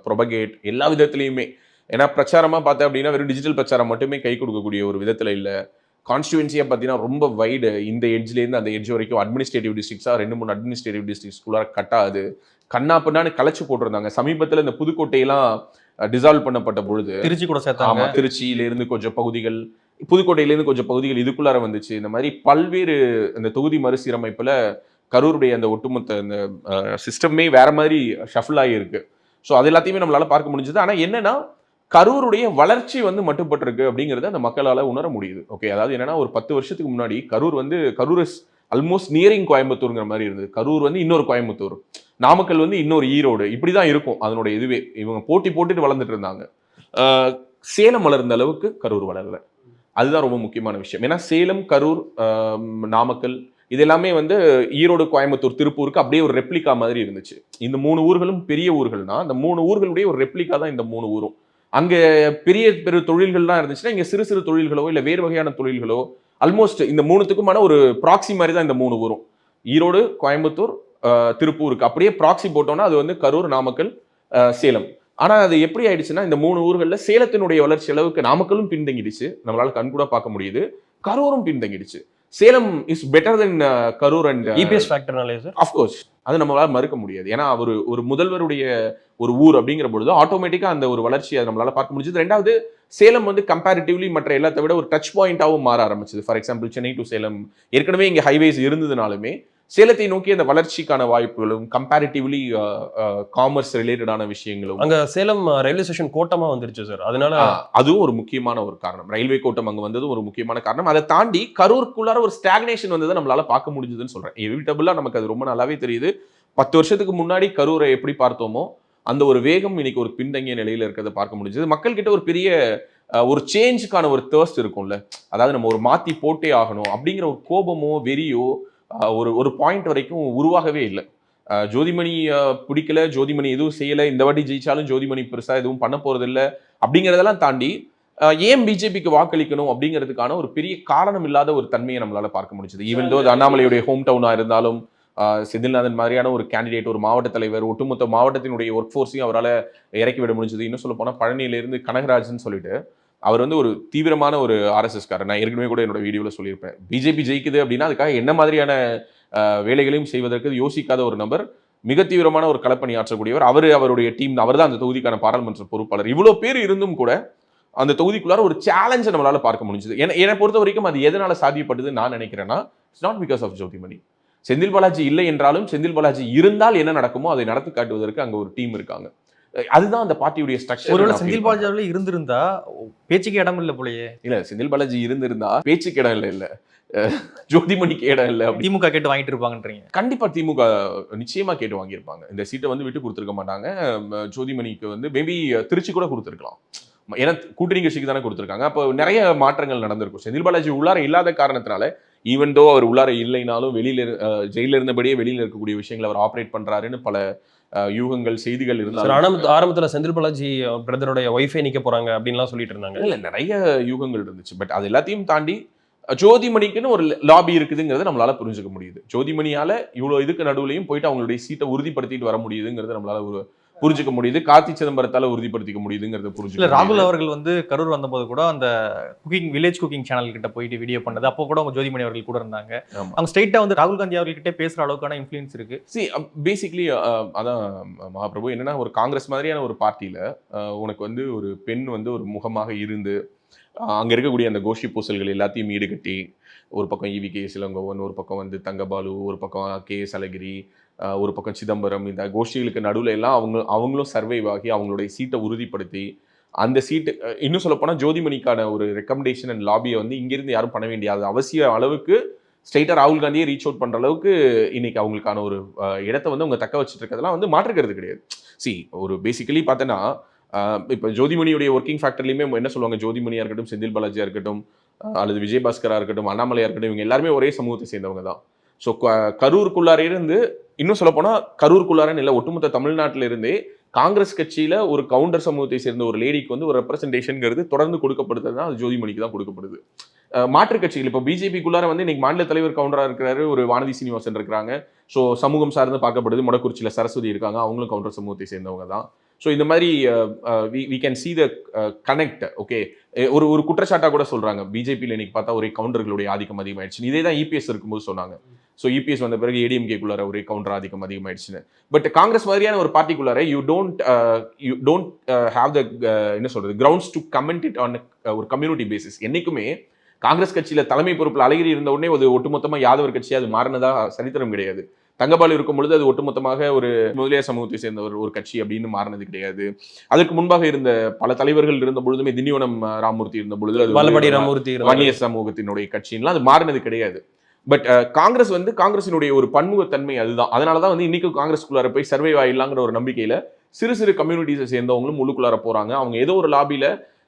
propagate எல்லா விதத்துலையுமே. ஏன்னா பிரச்சாரமாக பார்த்தேன் அப்படின்னா வெறும் டிஜிட்டல் பிரச்சாரம் மட்டுமே கை கொடுக்கக்கூடிய ஒரு விதத்தில் இல்லை. கான்ஸ்டியூன்சியாக பார்த்தீங்கன்னா ரொம்ப வைடு. இந்த எட்ஜ்லேருந்து அந்த எட்ஜ் வரைக்கும் அட்மினிஸ்ட்ரேட்டிவ் டிஸ்ட்ரிக்ஸாக 2-3 அட்மினிஸ்ட்ரேட்டிவ் டிஸ்ட்ரிக்ஸ்குள்ளார கட்டாது. கண்ணா பின்னான்னு கலைச்சு போட்டிருந்தாங்க. சமீபத்தில் இந்த புதுக்கோட்டையெல்லாம் டிசால்வ் பண்ணப்பட்ட பொழுது
திருச்சி கூட சேர்த்தாங்க.
திருச்சியிலேருந்து கொஞ்சம் பகுதிகள், புதுக்கோட்டையிலேருந்து கொஞ்சம் பகுதிகள் இதுக்குள்ளார வந்துச்சு. இந்த மாதிரி பல்வேறு இந்த தொகுதி மறுசீரமைப்பில் கரூருடைய அந்த ஒட்டுமொத்த இந்த சிஸ்டமே வேற மாதிரி ஷஃபிள் ஆகியிருக்கு. ஸோ அது எல்லாத்தையுமே நம்மளால பார்க்க முடிஞ்சது. ஆனால் என்னன்னா கரூருடைய வளர்ச்சி வந்து மட்டுப்பட்டிருக்கு அப்படிங்கிறத அந்த மக்களால் உணர முடியுது. ஓகே, அதாவது என்னன்னா ஒரு 10 வருஷத்துக்கு முன்னாடி கரூர் இஸ் ஆல்மோஸ்ட் நியரிங் கோயம்புத்தூருங்கிற மாதிரி இருந்தது. கரூர் வந்து இன்னொரு கோயம்புத்தூர், நாமக்கல் வந்து இன்னொரு ஈரோடு, இப்படி தான் இருக்கும் அதனுடைய இதுவே. இவங்க போட்டி போட்டுட்டு வளர்ந்துட்டு இருந்தாங்க. சேலம் வளர்ந்த அளவுக்கு கரூர் வளரல. அதுதான் ரொம்ப முக்கியமான விஷயம். ஏன்னா சேலம், கரூர், நாமக்கல் இது எல்லாமே வந்து ஈரோடு, கோயம்புத்தூர், திருப்பூருக்கு அப்படியே ஒரு ரெப்ளிகா மாதிரி இருந்துச்சு. இந்த 3 ஊர்களும் பெரிய ஊர்கள்னா அந்த 3 ஊர்களுடைய ஒரு ரெப்ளிகா தான் இந்த 3 ஊரும். அங்கே பெரிய பெரிய தொழில்கள்லாம் இருந்துச்சுன்னா இங்கே சிறு சிறு தொழில்களோ இல்லை வேறு வகையான தொழில்களோ ஆல்மோஸ்ட் இந்த 3த்துக்குமான ஒரு ப்ராக்சி மாதிரி தான் இந்த 3 ஊரும். ஈரோடு, கோயம்புத்தூர், திருப்பூருக்கு அப்படியே ப்ராக்சி போட்டோம்னா அது வந்து கரூர், நாமக்கல், சேலம். ஆனால் அது எப்படி ஆயிடுச்சுன்னா இந்த 3 ஊர்களில் சேலத்தினுடைய வளர்ச்சி அளவுக்கு நாமக்கலும் பின்தங்கிடுச்சு, நம்மளால கண்கூட பார்க்க முடியுது. கரூரும் பின்தங்கிடுச்சு. Salem is better than Karur and
EPS ஃபேக்டர்னாலே சார்
அஃப்கோர்ஸ் அது நம்மளால மறுக்க முடியாது. ஏன்னா ஒரு முதல்வருடைய ஒரு ஊர் அப்படிங்கிற பொழுது ஆட்டோமேட்டிக்காக அந்த ஒரு வளர்ச்சியை நம்மளால பார்க்க முடிஞ்சது. ரெண்டாவது சேலம் வந்து கம்பேரிட்டிவ்லி மற்ற எல்லாத்தை விட ஒரு டச் பாயிண்டாகவும் மாற ஆரம்பிச்சது. For example Chennai to Salem ஏற்கனவே இங்கே ஹைவேஸ் இருந்ததுனாலுமே சேலத்தை நோக்கி அந்த வளர்ச்சிக்கான வாய்ப்புகளும் கம்பேரிட்டிவ்லி காமர்ஸ் ரிலேட்டடான விஷயங்களும்
அங்க சேலம் ரயில்வே ஸ்டேஷன் கோட்டமா வந்துருச்சு சார். அதனால
அதுவும் ஒரு முக்கியமான ஒரு காரணம். ரயில்வே கோட்டம் அங்க வந்தது ஒரு முக்கியமான காரணம். அதை தாண்டி கரூருக்குள்ளார ஒரு ஸ்டாக்னேஷன் வந்ததை நம்மளால பார்க்க முடிஞ்சதுன்னு சொல்றேன். எவிட்டபிளா நமக்கு அது ரொம்ப நல்லாவே தெரியுது. 10 வருஷத்துக்கு முன்னாடி கரூரை எப்படி பார்த்தோமோ அந்த ஒரு வேகம் இன்னைக்கு ஒரு பின்தங்கிய நிலையில இருக்கிறத பார்க்க முடிஞ்சது. மக்கள் கிட்ட ஒரு பெரிய ஒரு சேஞ்சுக்கான ஒரு தேர்ஸ்ட் இருக்கும்ல, அதாவது நம்ம ஒரு மாத்தி போட்டே ஆகணும் அப்படிங்கிற ஒரு கோபமோ வெறியோ ஒரு பாயிண்ட் வரைக்கும் உருவாகவே இல்லை. ஜோதிமணி பிடிக்கல, ஜோதிமணி எதுவும் செய்யலை, இந்த வாட்டி ஜெயிச்சாலும் ஜோதிமணி பெருசா எதுவும் பண்ண போறது இல்லை அப்படிங்கிறதெல்லாம் தாண்டி ஏன் பிஜேபிக்கு வாக்களிக்கணும் அப்படிங்கிறதுக்கான ஒரு பெரிய காரணம் இல்லாத ஒரு தன்மையை நம்மளால பார்க்க முடிஞ்சது. ஈவன் தோ அண்ணாமலையுடைய ஹோம் டவுனா இருந்தாலும் செந்தில்நாதன் மாதிரியான ஒரு கேண்டிடேட், ஒரு மாவட்ட தலைவர், ஒட்டுமொத்த மாவட்டத்தினுடைய ஒர்க் ஃபோர்ஸையும் அவரால் இறக்கி விட முடிஞ்சது. இன்னும் சொல்ல போனால் பழனியிலிருந்து கனகராஜன் சொல்லிட்டு அவர் வந்து ஒரு தீவிரமான ஒரு ஆர்எஸ்எஸ்காரர். நான் ஏற்கனவே கூட என்னோட வீடியோவில் சொல்லியிருப்பேன். பிஜேபி ஜெயிக்குது அப்படின்னா அதுக்காக என்ன மாதிரியான வேலைகளையும் செய்வதற்கு யோசிக்காத ஒரு நபர், மிக தீவிரமான ஒரு களப்பணி ஆற்றக்கூடியவர். அவருடைய டீம், அவர் தான் அந்த தொகுதிக்கான பாராளுமன்ற பொறுப்பாளர். இவ்வளோ பேர் இருந்தும் கூட அந்த தொகுதிக்குள்ளார ஒரு சேலஞ்சை நம்மளால பார்க்க முடிஞ்சது. என்னை பொறுத்த வரைக்கும் அது எதனால சாத்தியப்பட்டதுன்னு நான் நினைக்கிறேன்னா, it's not because of Jothimani. Senthil Balaji இல்லை என்றாலும் செந்தில் பாலாஜி இருந்தால் என்ன நடக்குமோ அதை நடத்தி காட்டுவதற்கு அங்க ஒரு டீம் இருக்காங்க. அதுதான் அந்த பார்ட்டியுடைய ஸ்ட்ரக்சர்.
ஒருவேளை செந்தில் பாலாஜி இருந்திருந்தா பேச்சுக்கு இடம் இல்லை போலயே.
இல்ல, செந்தில் பாலாஜி இருந்திருந்தா பேச்சுக்கு இடம் இல்ல ஜோதிமணிக்கு இடம் இல்ல.
திமுக கேட்டு வாங்கிட்டு இருப்பாங்கன்றீங்க?
கண்டிப்பா திமுக நிச்சயமா கேட்டு வாங்கியிருப்பாங்க. இந்த சீட்டை வந்து விட்டு கொடுத்துருக்க மாட்டாங்க. ஜோதிமணிக்கு வந்து மேபி திருச்சி கூட கொடுத்துருக்கலாம். ஏன்னா கூட்டணி கட்சிக்கு தானே கொடுத்துருக்காங்க. அப்போ நிறைய மாற்றங்கள் நடந்திருக்கும். செந்தில் பாலாஜி உள்ளார இல்லாத காரணத்தினால, ஈவன் தோ அவர் உள்ளார இல்லைனாலும் வெளியில ஜெயில இருந்தபடியே வெளியில இருக்கக்கூடிய விஷயங்களை அவர் ஆப்ரேட் பண்றாருன்னு பல யூகங்கள், செய்திகள் இருந்தாலும்
ஆரம்பத்துல செந்தில் பாலாஜி பிரதருடைய ஒய்ஃபை நிக்க போறாங்க அப்படின்லாம் சொல்லிட்டு இருந்தாங்க.
இல்ல, நிறைய யூகங்கள் இருந்துச்சு. பட் அது எல்லாத்தையும் தாண்டி ஜோதிமணிக்குன்னு ஒரு லாபி இருக்குதுங்கிறத நம்மளால புரிஞ்சுக்க முடியுது. ஜோதிமணியால இவ்வளவு இதுக்கு நடுவுலையும் போயிட்டு அவங்களுடைய சீட்டை உறுதிப்படுத்திட்டு வர முடியுதுங்கிறத நம்மளால புரிஞ்சுக்க முடியுது. கார்த்தி சிதம்பரத்தால உறுதிப்படுத்திக்க முடியுதுங்கிறத புரிஞ்சுக்க.
ராகுல் அவர்கள் வந்து கரூர் வந்தபோது கூட அந்த வில்லேஜ் குக்கிங் சேனல் கிட்ட போயிட்டு வீடியோ பண்ணது, அப்போ கூட அவங்க ஜோதிமணி அவர்கள் கூட இருந்தாங்க. அவங்க ஸ்ட்ரெயிட்டா வந்து ராகுல் காந்தி அவர்கிட்ட பேசுற அளவுக்கான இன்ஃப்ளூயன்ஸ் இருக்கு.
பேசிக்லி அதான் மகாபிரபு, என்னன்னா ஒரு காங்கிரஸ் மாதிரியான ஒரு பார்ட்டியில உனக்கு வந்து ஒரு பெண் வந்து ஒரு முகமாக இருந்து அங்க இருக்கக்கூடிய அந்த கோஷ்டி பூசல்கள் எல்லாத்தையும் ஈடுகட்டி, ஒரு பக்கம் EVK இளங்கோவன், ஒரு பக்கம் வந்து தங்கபாலு, ஒரு பக்கம் KS அழகிரி, ஒரு பக்கம் சிதம்பரம், இந்த கோஷ்டிகளுக்கு நடுவில் எல்லாம் அவங்களும் சர்வைவ் ஆகி அவங்களுடைய சீட்டை உறுதிப்படுத்தி, அந்த சீட்டு இன்னும் சொல்ல போனால் ஜோதிமணிக்கான ஒரு ரெக்கமெண்டேஷன் அண்ட் லாபியை வந்து இங்கிருந்து யாரும் பண்ண வேண்டியது அவசிய அளவுக்கு ஸ்ட்ரெயிட்டாக ராகுல் காந்தியை ரீச் அவுட் பண்ணுற அளவுக்கு இன்னைக்கு அவங்களுக்கான ஒரு இடத்த வந்து அவங்க தக்க வச்சுட்டு இருக்கிறதுலாம் வந்து மாற்றுக்கிறது கிடையாது. ஒரு பேசிக்கலி பார்த்தோன்னா இப்போ ஜோதிமணியுடைய ஒர்க்கிங் ஃபேக்டர்லையுமே என்ன சொல்லுவாங்க, ஜோதிமணியா இருக்கட்டும், செந்தில் பாலாஜியா இருக்கட்டும், அல்லது விஜயபாஸ்கரா இருக்கட்டும், அண்ணாமலையா இருக்கட்டும், இவங்க எல்லாருமே ஒரே சமூகத்தை சேர்ந்தவங்க தான். ஸோ கரூருக்குள்ளாரே இருந்து, இன்னும் சொல்ல போனா கரூருக்குள்ளாரன்னு இல்லை, ஒட்டுமொத்த தமிழ்நாட்டில இருந்தே காங்கிரஸ் கட்சியில ஒரு கவுண்டர் சமூகத்தை சேர்ந்த ஒரு லேடிக்கு வந்து ஒரு ரெப்ரசன்டேஷன்ங்கிறது தொடர்ந்து கொடுக்கப்படுதுன்னா அது ஜோதிமணிக்கு தான் கொடுக்கப்படுது. மாற்றுக் கட்சிகள் இப்போ பிஜேபிக்குள்ளார வந்து இன்னைக்கு மாநில தலைவர் கவுண்டரா இருக்கிறாரு ஒரு வானதி சீனிவாசன் இருக்கிறாங்க. ஸோ சமூகம் சார்ந்து பார்க்கப்படுது. மொடக்குறிச்சியில் சரஸ்வதி இருக்காங்க, அவங்களும் கவுண்டர் சமூகத்தை சேர்ந்தவங்க தான். ஸோ இந்த மாதிரி we can see the connect. Okay, ஒரு குற்றச்சாட்டாக கூட சொல்றாங்க, பிஜேபியில் இன்னைக்கு பார்த்தா ஒரே கவுண்டர்களுடைய ஆதிக்கம் அதிகமாயிடுச்சு. இதே தான் இபிஎஸ் இருக்கும்போது சொன்னாங்க. ஸோ இபிஎஸ் வந்த பிறகு ஏடிஎம்கேக்குள்ளார ஒரே கவுண்டர் ஆதிக்கம் அதிகமாயிடுச்சுன்னு. பட் காங்கிரஸ் மாதிரியான ஒரு பார்ட்டிக்குள்ளார யூ டோன்ட் ஹேவ் த என்ன சொல்றது grounds to comment it on ஒரு கம்யூனிட்டி பேசிஸ். என்னைக்குமே காங்கிரஸ் கட்சியில தலைமை பொறுப்பில் அழகிரி இருந்த உடனே அது ஒட்டுமொத்தமாக யாதவர் கட்சி அது மாறினதா சரித்திரம் கிடையாது. தங்கபால் இருக்கும் பொழுது அது ஒட்டுமொத்தமாக ஒரு முதலியார் சமூகத்தை சேர்ந்த ஒரு கட்சி அப்படின்னு மாறினது கிடையாது. அதற்கு முன்பாக இருந்த பல தலைவர்கள் இருந்த பொழுதுமே, திண்டிவனம் ராமமூர்த்தி இருந்த பொழுது அது வன்னியர் சமூகத்தினுடைய கட்சின்லாம் அது மாறினது கிடையாது. பட் காங்கிரஸ் வந்து காங்கிரசினுடைய ஒரு பன்முகத்தன்மை அதுதான். அதனாலதான் வந்து இன்னைக்கு காங்கிரஸ்குள்ளார போய் சர்வே ஆயிடலாங்கிற ஒரு நம்பிக்கையில சிறு சிறு கம்யூனிட்டிஸை சேர்ந்தவங்களும் உள்ளுக்குள்ளார போறாங்க. அவங்க ஏதோ ஒரு லாபியில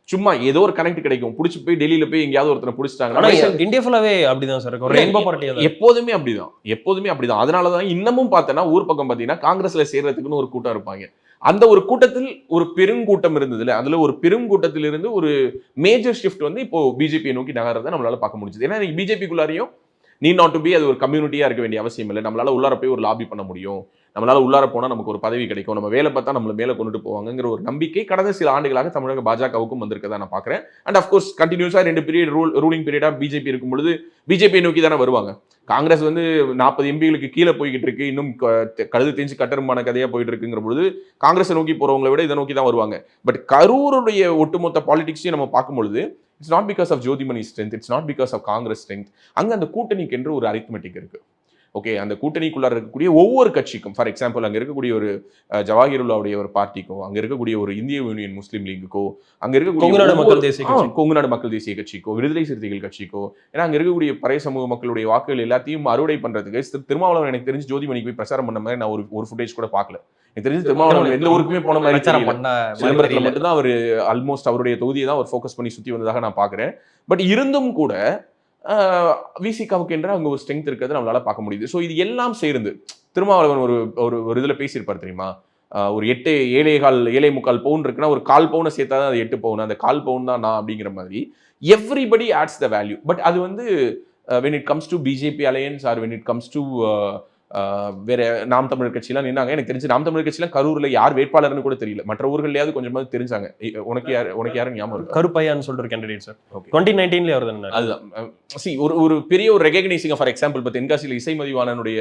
சும்மா ஏதோ ஒரு கனெக்ட் கிடைக்கும், புடிச்சு போய் டெல்லியில போய் எங்கேயாவது ஒருத்தனை புடிச்சிட்டாங்க.
இந்தியா ஃபுல்லாவே அப்படிதான் சார், ரெயின்போ பார்ட்டி
எப்போதுமே அப்படிதான். அதனாலதான் இன்னமும் பார்த்தனா ஊர் பக்கம் பாத்தீங்கன்னா காங்கிரஸ்ல சேர்றதுக்குன்னு ஒரு கூட்டம் இருப்பாங்க. அந்த ஒரு கூட்டத்தில் ஒரு பெருங்கூட்டம் இருந்ததுல, அதுல ஒரு பெருங்கூட்டத்தில் இருந்து ஒரு மேஜர் ஷிஃப்ட் வந்து இப்போ பிஜேபியை நோக்கி நகர்றதை நம்மளால பார்க்க முடிஞ்சது. ஏன்னா பிஜேபிக்குள்ளாரையும் நீ நாட் டு பி அது ஒரு கம்யூனிட்டியா இருக்க வேண்டிய அவசியம் இல்லை. நம்மளால உள்ளார போய் ஒரு லாபி பண்ண முடியும், நம்மளால உள்ளார போனா நமக்கு ஒரு பதவி கிடைக்கும், நம்ம வேலை பார்த்தா நம்மள மேல கொண்டுட்டு போவாங்கிற ஒரு நம்பிக்கை கடந்த சில ஆண்டுகளாக தமிழக பாஜகவுக்கும் வந்திருக்கதா நான் பாக்குறேன். அண்ட் அஃப்கோர்ஸ் கண்டினியூஸா 2 பீரியட் ரூலிங் பீரியடா பிஜேபி இருக்கும் பொழுது பிஜேபி நோக்கி தானே வருவாங்க. காங்கிரஸ் வந்து 40 எம்பிகளுக்கு கீழே போய்கிட்டு இருக்கு, இன்னும் கழுது தேஞ்சு கட்டருமான கதையா போயிட்டு இருக்குங்கிற பொழுது காங்கிரஸ் நோக்கி போறவங்களை விட இதை நோக்கி தான் வருவாங்க. பட் கரூருடைய ஒட்டுமொத்த பாலிடிக்ஸையும் நம்ம பார்க்கும் பொழுது it's not because of Jothimani strength, it's not because of Congress strength. அங்க அந்த கூட்டணிக்கு என்று ஒரு அரித்மெட்டிக் இருக்கு. ஓகே, அந்த கூட்டணிக்குள்ளார இருக்கக்கூடிய ஒவ்வொரு கட்சிக்கும், ஃபார் எக்ஸாம்பிள் அங்க இருக்கக்கூடிய ஒரு ஜவாஹிருல்லாவுடைய ஒரு பார்ட்டிக்கோ, அங்க இருக்கக்கூடிய ஒரு இந்திய யூனியன் முஸ்லீம் லீக்குக்கோ, அங்க இருக்கக்கூடிய கொங்கு நாடு மக்கள் தேசிய கட்சிக்கோ, விடுதலை சிறுத்தைகள் கட்சிக்கோ, ஏன்னா அங்க இருக்கக்கூடிய பழைய சமூக மக்களுடைய வாக்குகள் எல்லாத்தையும் அறுவடை பண்றதுக்கு திருமாவளவன் எனக்கு தெரிஞ்சு ஜோதிமணிக்கு போய் பிரச்சாரம் பண்ண மாதிரி நான் ஒரு ஃபுட்டேஜ் கூட பார்க்கல. எனக்கு தெரிஞ்சு திருமாவளவன் எந்த ஊருக்குமே போன மாதிரி சிதம்பரத்தில் மட்டும்தான் அவர் ஆல்மோஸ்ட் அவருடைய தொகுதியை தான் அவர் ஃபோக்கஸ் பண்ணி சுத்தி வந்ததாக நான் பாக்குறேன். பட் இருந்தும் கூட விசிகாவுக்கு என்ற அங்க ஒரு ஸ்ட்ரென்த் இருக்கிறது நம்மளால பார்க்க முடியுது. ஸோ இது எல்லாம் சேர்ந்து திருமாவளவன் ஒரு இதுல பேசியிருப்பார் தெரியுமா, ஒரு 7.25 பவுன் இருக்குன்னா ஒரு 1/4 பவுனை சேர்த்தா தான் அது 8 பவுன், அந்த 1/4 பவுன் தான் நான் அப்படிங்கிற மாதிரி everybody adds the value. But அது வந்து when it comes to BJP alliance or when it comes to வேற நாம் தமிழர் கட்சியெல்லாம் நின்னாங்க. எனக்கு தெரிஞ்சு நாம் தமிழர் கட்சியெல்லாம் கரூர்ல யார் வேட்பாளர்னு கூட தெரியல. மற்ற ஊர்கள்லயாவது கொஞ்சமாவது தெரிஞ்சாங்க. உனக்கு யாரும் ஞாபகம் இருக்கு?
கருப்பையான்னு சொல்ற கேண்டிடேட் சார் 2019 வருது.
அதுதான் ஒரு பெரிய ஒரு ரெகக்னைசிங். ஃபார் எக்ஸாம்பிள் இப்போ தென்காசியில் இசைமதிவாணனுடைய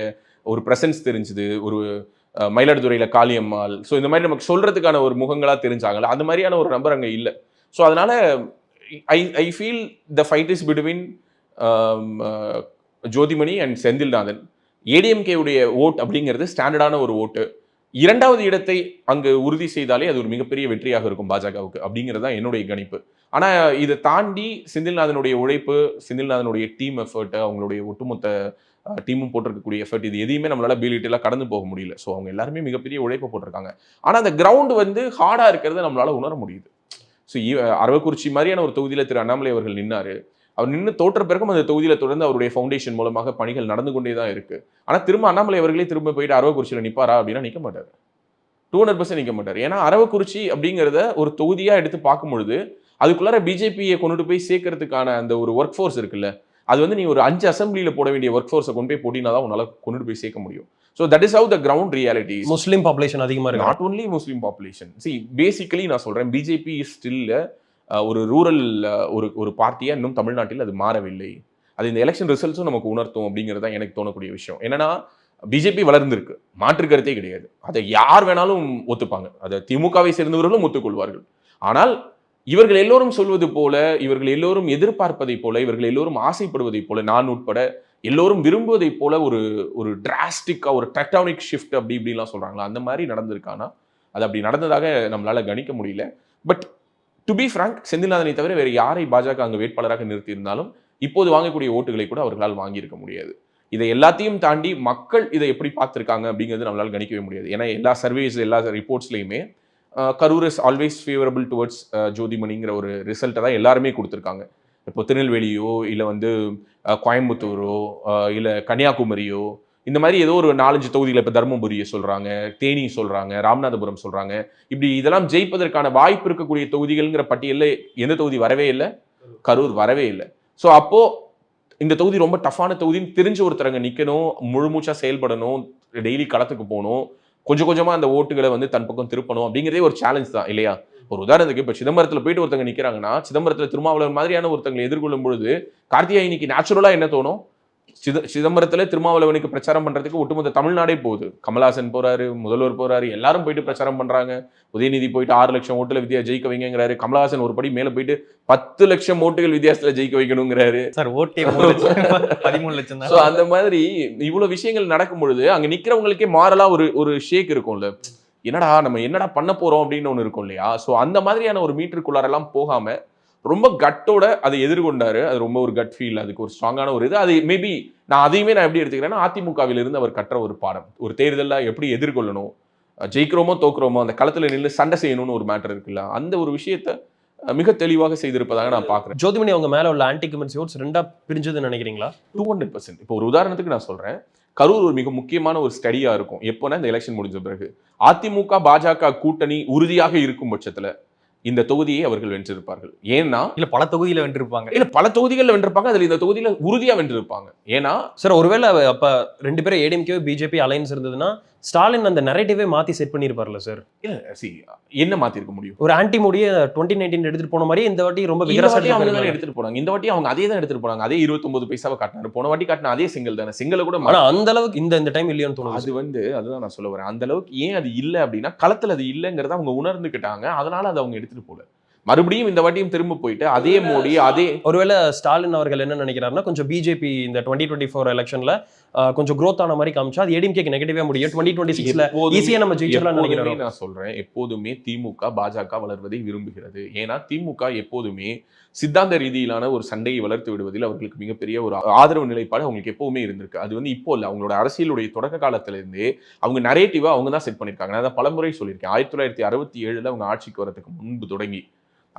ஒரு பிரசன்ஸ் தெரிஞ்சுது, ஒரு மயிலாடுதுறையில காளியம்மாள். ஸோ இந்த மாதிரி நமக்கு சொல்றதுக்கான ஒரு முகங்களா தெரிஞ்சாங்கல்ல, அந்த மாதிரியான ஒரு நம்பர் அங்க இல்லை. ஸோ அதனால I feel the fight is between Jothimani and Senthilnathan. ADMK உடைய ஓட் அப்படிங்கிறது ஸ்டாண்டர்டான ஒரு ஓட்டு. 2வது இடத்தை அங்கு உறுதி செய்தாலே அது ஒரு மிகப்பெரிய வெற்றியாக இருக்கும் பாஜகவுக்கு அப்படிங்கிறது தான் என்னுடைய கணிப்பு. ஆனா இதை தாண்டி செந்தில்நாதனுடைய உழைப்பு, செந்தில்நாதனுடைய டீம் எஃபர்ட், அவங்களுடைய ஒட்டுமொத்த டீமும் போட்டிருக்கக்கூடிய எஃபர்ட், இது எதையுமே நம்மளால பீலிட்டெல்லாம் கடந்து போக முடியல. ஸோ அவங்க எல்லாருமே மிகப்பெரிய உழைப்பு போட்டிருக்காங்க. ஆனா அந்த கிரவுண்ட் வந்து ஹார்டா இருக்கிறத நம்மளால உணர முடியுது. ஸோ அரவக்குறிச்சி மாதிரியான ஒரு தொகுதியில திரு அண்ணாமலை அவர்கள் நின்னாரு. அவர் நின்று தோற்ற பிறகும் அந்த தொகுதியில தொடர்ந்து அவருடைய ஃபவுண்டேஷன் மூலமாக பணிகள் நடந்து கொண்டே தான் இருக்கு. ஆனா திரும்ப அண்ணாமலை அவர்களே திரும்ப போயிட்டு அரவக்குறிச்சியில நிப்பாரா அப்படின்னா நிக்க மாட்டாரு, 200% நிக்க மாட்டாரு. ஏன்னா அரவக்குறிச்சி அப்படிங்கிறத ஒரு தொகுதியா எடுத்து பார்க்கும் பொழுது அதுக்குள்ளார பிஜேபியை கொண்டுட்டு போய் சேர்க்கறதுக்கான அந்த ஒரு ஒர்க் ஃபோர்ஸ் இருக்குல்ல, அது வந்து நீ ஒரு 5 அசம்பிளியில போட வேண்டிய ஒர்க் ஃபோர்ஸை கொண்டு போய் போட்டினா தான் உன்னால கொண்டுட்டு போய் சேர்க்க முடியும். So that is how the ground reality is.
Muslim population அதிகமா இருக்கு.
Not only Muslim population. See, basically நான் சொல்றேன், பிஜேபி is still ஒரு ரூரல் ஒரு பார்ட்டியா இன்னும் தமிழ்நாட்டில் அது மாறவில்லை. அது இந்த எலெக்ஷன் ரிசல்ட்ஸும் நமக்கு உணர்த்தும் அப்படிங்கிறது தான் எனக்கு தோணக்கூடிய விஷயம். என்னன்னா பிஜேபி வளர்ந்திருக்கு, மாற்று கருத்தே கிடையாது. அதை யார் வேணாலும் ஒத்துப்பாங்க, அதை திமுகவை சேர்ந்தவர்களும் ஒத்துக்கொள்வார்கள். ஆனால் இவர்கள் எல்லோரும் சொல்வது போல, இவர்கள் எல்லோரும் எதிர்பார்ப்பதை போல, இவர்கள் எல்லோரும் ஆசைப்படுவதை போல, நான் உட்பட எல்லோரும் விரும்புவதை போல ஒரு டிராஸ்டிக்கா ஒரு டெக்டானிக் ஷிஃப்ட் அப்படி இப்படிலாம் சொல்றாங்களா, அந்த மாதிரி நடந்திருக்கானா? அது அப்படி நடந்ததாக நம்மளால கணிக்க முடியல. பட் டு பி ஃப்ராங்க், செந்தில்நாதனை தவிர வேறு யாரை பாஜக அங்கு வேட்பாளராக நிறுத்தி இருந்தாலும் இப்போது வாங்கக்கூடிய ஓட்டுகளை கூட அவர்களால் வாங்கியிருக்க முடியாது. இதை எல்லாத்தையும் தாண்டி மக்கள் இதை எப்படி பார்த்திருக்காங்க அப்படிங்கிறது நம்மளால கணிக்கவே முடியாது. ஏன்னா எல்லா சர்வேஸ், எல்லா ரிப்போர்ட்ஸ்லையுமே Karur is always favourable towards ஜோதிமணிங்கிற ஒரு ரிசல்ட்டை தான் எல்லாருமே கொடுத்துருக்காங்க. இப்போ திருநெல்வேலியோ இல்லை வந்து கோயம்புத்தூரோ இல்லை கன்னியாகுமரியோ இந்த மாதிரி ஏதோ ஒரு 4-5 தொகுதிகளை இப்போ தருமபுரியை சொல்கிறாங்க, தேனி சொல்கிறாங்க, ராமநாதபுரம் சொல்கிறாங்க. இப்படி இதெல்லாம் ஜெயிப்பதற்கான வாய்ப்பு இருக்கக்கூடிய தொகுதிகள்ங்கிற பட்டியலில் எந்த தொகுதி வரவே இல்லை? கரூர் வரவே இல்லை. ஸோ அப்போது இந்த தொகுதி ரொம்ப டஃப்பான தொகுதின்னு தெரிஞ்ச ஒருத்தரங்க நிற்கணும், முழுமூச்சாக செயல்படணும், டெய்லி களத்துக்கு போகணும், கொஞ்சம் கொஞ்சமாக அந்த ஓட்டுகளை வந்து தன் பக்கம் திருப்பணும் அப்படிங்கிறதே ஒரு சேலஞ்ச் தான் இல்லையா? ஒரு உதாரணத்துக்கு இப்போ சிதம்பரத்தில் போயிட்டு ஒருத்தங்க நிற்கிறாங்கன்னா, சிதம்பரத்தில் திருமாவளவன் மாதிரியான ஒருத்தங்களை எதிர்கொள்ளும் பொழுது கார்த்திகேயனுக்கு நேச்சுரலாக என்ன தோணும்? சிதம்பரத்துல திருமாவளவனுக்கு பிரச்சாரம் பண்றதுக்கு ஒட்டுமொத்த தமிழ்நாடே போகுது. கமலஹாசன் போறாரு, முதல்வர் போறாரு, எல்லாரும் போயிட்டு பிரச்சாரம் பண்றாங்க. உதயநிதி போயிட்டு 6 லட்சம் ஓட்டுல ஜெயிக்க வைங்கிறாரு. கமலஹாசன் ஒரு படி மேல போயிட்டு 10 லட்சம் ஓட்டுகள் வித்தியாசத்துல ஜெயிக்க வைக்கணுங்கிறாரு.
சார் ஓட்டே 13 லட்சம் தான்.
அந்த மாதிரி இவ்வளவு விஷயங்கள் நடக்கும் பொழுது அங்க நிக்கிறவங்களுக்கே மாறலா ஒரு ஷேக் இருக்கும்ல. என்னடா பண்ண போறோம் அப்படின்னு ஒண்ணு இருக்கும் இல்லையா? சோ அந்த மாதிரியான ஒரு மீட்டருக்குள்ளாரெல்லாம் போகாம ரொம்ப கட்டோட அதை எதிர்கொண்டாரு. அது ரொம்ப ஒரு கட் ஃபீல், அதுக்கு ஒரு ஸ்ட்ராங்கான ஒரு இது. அது மேபி அதையுமே நான் எப்படி எடுத்துக்கிறேன்னா, அதிமுகவில் இருந்து அவர் கற்ற ஒரு பாடம். ஒரு தேர்தலில் எப்படி எதிர்கொள்ளணும், ஜெயிக்கிறோமோ தோக்குறோமோ அந்த களத்தில் நின்று சண்டை செய்யணும்னு ஒரு மேட்டர் இருக்குல்ல, அந்த ஒரு விஷயத்த மிக தெளிவாக செய்திருப்பதாக நான் பார்க்குறேன்.
ஜோதிமணி அவங்க மேல உள்ள ஆன்டி கமெண்ட்ஸ் ஓட்ஸ் ரெண்டா பிரிஞ்சதுன்னு நினைக்கிறீங்களா?
200%. இப்போ ஒரு உதாரணத்துக்கு நான் சொல்றேன், கரூர் ஒரு மிக முக்கியமான ஒரு ஸ்டடியா இருக்கும். எப்போனா இந்த எலெக்ஷன் முடிஞ்ச பிறகு அதிமுக பாஜக கூட்டணி உறுதியாக இருக்கும் பட்சத்துல இந்த தொகுதியை அவர்கள் வென்றிருப்பார்கள். ஏன்னா
இல்ல பல தொகுதியில வென்றிருப்பாங்க.
இல்ல பல தொகுதிகளில் வென்றிருப்பாங்க. அதுல இந்த தொகுதியில உறுதியா வென்றிருப்பாங்க. ஏன்னா
சார் ஒருவேளை அப்ப 2 பேரும் ஏடிஎம்கே பிஜேபி அலைன்ஸ் இருந்ததுன்னா ஸ்டாலின் அந்த நரேட்டிவே மாத்தி செட் பண்ணிருப்பார்ல சார்?
இல்ல என்ன மாத்திருக்க முடியும்?
ஒரு ஆன்டி மோடியை 2019 எடுத்துட்டு போன மாதிரி இந்த வாட்டி ரொம்ப
அவங்க தான் எடுத்துட்டு போனாங்க. இந்த வாட்டி அவங்க அதே தான் எடுத்துட்டு போனாங்க. அதே 29 பைசாவை காட்டினாரு. போன வாட்டி காட்டின அதே சிங்கிள் தானே. சிங்கிள் கூட
ஆனா அந்த அளவுக்கு இந்த டைம் இல்லையோன்னு தோணுது.
அது அதுதான் நான் சொல்ல வரேன். அந்த அளவுக்கு ஏன் அது இல்ல அப்படின்னா, களத்துல அது இல்லங்கிறத அவங்க உணர்ந்துக்கிட்டாங்க. அதனால அதை அவங்க எடுத்துட்டு போல. மறுபடியும் இந்த வாட்டியும் திரும்ப போயிட்டு அதே மோடி அதே.
ஒருவேளை ஸ்டாலின் அவர்கள் என்ன நினைக்கிறாருன்னா, கொஞ்சம் பிஜேபி இந்த 2024 எலெக்ஷன்ல கொஞ்சம் growth ஆன மாதிரி காமிச்சா அது ஏடிஎம்கேக்கு நெகட்டிவா முடியும். 2026ல ஈஸியா நம்ம ஜெயிச்சிடலாம் நினைக்கிறோம்.
நான் சொல்றேன், எப்போதுமே திமுக பாஜக வளர்வதை விரும்புகிறது. ஏன்னா திமுக எப்போதுமே சித்தாந்த ரீதியிலான ஒரு சண்டையை வளர்த்து விடுவதில் அவர்களுக்கு மிகப்பெரிய ஒரு ஆதரவு நிலைப்பாடு அவங்களுக்கு எப்பவுமே இருந்திருக்கு. அது இப்போ இல்லை, அவங்களோட அரசியலுடைய தொடக்க காலத்திலிருந்தே அவங்க நரேட்டிவா அவங்க தான் செட் பண்ணியிருக்காங்க. நான் அதை பலமுறை சொல்லியிருக்கேன். 1967 அவங்க ஆட்சிக்கு வரதுக்கு முன்பு தொடங்கி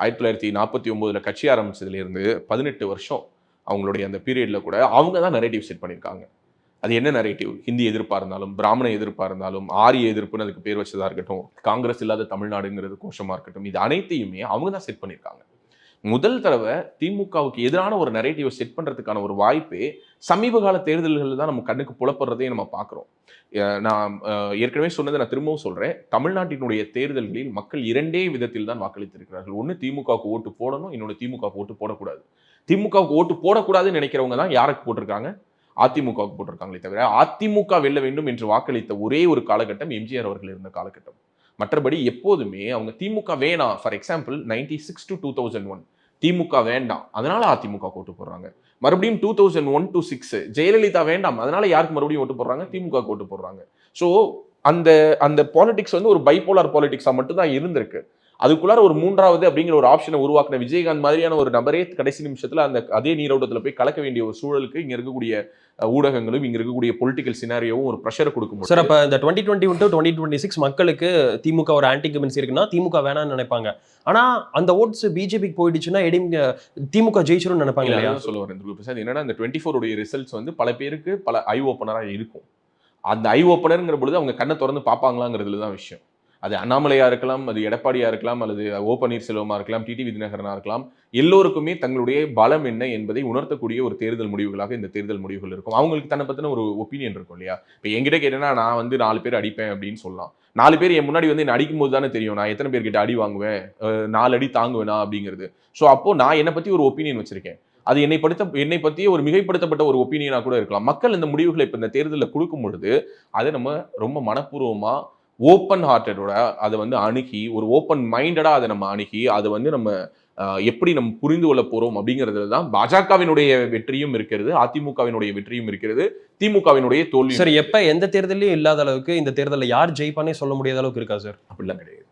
1949 கட்சி ஆரம்பிச்சதுலேருந்து 18 வருஷம் அவங்களுடைய அந்த பீரியட்ல கூட அவங்க தான் நரேட்டிவ் செட் பண்ணியிருக்காங்க. அது என்ன நரேட்டிவ்? ஹிந்தி எதிர்ப்பா இருந்தாலும், பிராமண எதிர்ப்பா இருந்தாலும், ஆரிய எதிர்ப்புன்னு அதுக்கு பேர் வச்சதா இருக்கட்டும், காங்கிரஸ் இல்லாத தமிழ்நாடுங்கிறது கோஷமா இருக்கட்டும், இது அனைத்தையுமே அவங்க தான் செட் பண்ணியிருக்காங்க. முதல் தடவை திமுகவுக்கு எதிரான ஒரு நரேட்டிவை செட் பண்றதுக்கான ஒரு வாய்ப்பே சமீப கால தேர்தல்கள் தான் நம்ம கண்ணுக்கு புலப்படுறதையும் நம்ம பார்க்குறோம். நான் ஏற்கனவே சொன்னதை நான் திரும்பவும் சொல்றேன், தமிழ்நாட்டினுடைய தேர்தல்களில் மக்கள் 2 விதத்தில் தான் வாக்களித்திருக்கிறார்கள். ஒன்று திமுகவுக்கு ஓட்டு போடணும், இன்னொன்று திமுகவுக்கு ஓட்டு போடக்கூடாது. திமுகவுக்கு ஓட்டு போடக்கூடாதுன்னு நினைக்கிறவங்க தான் யாருக்கு போட்டிருக்காங்க? அதிமுகவுக்கு போட்டிருக்காங்களே தவிர அதிமுக வெல்ல வேண்டும் என்று வாக்களித்த ஒரே ஒரு காலகட்டம் எம்ஜிஆர் அவர்கள் இருந்த காலகட்டம். மற்றபடி எப்போதுமே அவங்க திமுக வேணாம். ஃபார் எக்ஸாம்பிள் 96 to 2001 திமுக வேண்டாம், அதனால அதிமுக ஓட்டு போடுறாங்க. மறுபடியும் 2001 to 6 ஜெயலலிதா வேண்டாம், அதனால யாருக்கு மறுபடியும் ஓட்டு போடுறாங்க? திமுக ஓட்டு போடுறாங்க. ஸோ அந்த பாலிடிக்ஸ் வந்து ஒரு பைபோலார் பாலிடிக்ஸா மட்டும் தான் இருந்திருக்கு. அதுக்குள்ளார ஒரு 3வது அப்படிங்கிற ஒரு ஆப்ஷனை உருவாக்கின விஜயகாந்த் மாதிரியான ஒரு நபரே கடைசி நிமிஷத்துல அதே நீரோட்டத்துல போய் கலக்க வேண்டிய ஒரு சூழலுக்கு இங்க இருக்கக்கூடிய ஊடகங்களும் இங்க இருக்கக்கூடிய பொலிட்டிக்கல் சினாரியோவும் ஒரு ப்ரெஷரை கொடுக்கும்.
சார் அப்ப இந்த 2021 to 2026 மக்களுக்கு திமுக ஒரு ஆன்டி கமெண்ட்ஸ் இருக்குன்னா திமுக வேணாம்னு நினைப்பாங்க. ஆனா அந்த ஓட்ஸ் பிஜேபிக்கு போயிடுச்சுன்னா திமுக ஜெயிச்சிரும் நினைப்பாங்க இல்லையா?
சொல்ல வரேன் என்னன்னா, இந்த 24 உடைய ரிசல்ட்ஸ் வந்து பல பேருக்கு பல ஐ ஓப்பனரா இருக்கும். அந்த ஐ ஓப்பனருங்கிற பொழுது அவங்க கண்ணை திறந்து பார்ப்பாங்களாங்கிறதுல தான் விஷயம். அது அண்ணாமலையா இருக்கலாம், அது எடப்பாடியா இருக்கலாம், அல்லது ஓ பன்னீர்செல்வமா இருக்கலாம், டிடிவி தினகரனா இருக்கலாம். எல்லோருக்குமே தங்களுடைய பலம் என்ன என்பதை உணர்த்தக்கூடிய ஒரு தேர்தல் முடிவுகளாக இந்த தேர்தல் முடிவுகள் இருக்கும். அவங்களுக்கு தன்னை பத்தின ஒரு ஒப்பீனியன் இருக்கும் இல்லையா? இப்போ என்கிட்ட கேட்டேன்னா நான் வந்து 4 பேர் அடிப்பேன் அப்படின்னு சொல்லலாம். 4 பேர் என் முன்னாடி வந்து என்ன அடிக்கும் போது தானே தெரியும் நான் எத்தனை பேர்கிட்ட அடி வாங்குவேன், 4 அடி தாங்குவேனா அப்படிங்கிறது. ஸோ அப்போ நான் என்னை பத்தி ஒரு ஒப்பீனியன் வச்சிருக்கேன். அது என்னை பற்றிய ஒரு மிகைப்படுத்தப்பட்ட ஒரு ஒப்பீனியனா கூட இருக்கலாம். மக்கள் இந்த முடிவுகளை இப்போ இந்த தேர்தலில் கொடுக்கும் பொழுது அதை நம்ம ரொம்ப மனப்பூர்வமா ஓப்பன் ஹார்ட்டடோட அதை வந்து அணுகி, ஒரு ஓப்பன் மைண்டடா அதை நம்ம அணுகி, அதை வந்து நம்ம எப்படி நம்ம புரிந்து கொள்ள போறோம் அப்படிங்கிறதுல தான் பாஜகவினுடைய வெற்றியும் இருக்கிறது, அதிமுகவினுடைய வெற்றியும் இருக்கிறது, திமுகவினுடைய தோல்வி.
சார் எப்ப எந்த தேர்தலையும் இல்லாத அளவுக்கு இந்த தேர்தலில் யார் ஜெயிப்பானே சொல்ல முடியாத அளவுக்கு இருக்கா சார்?
அப்படிலாம் கிடையாது.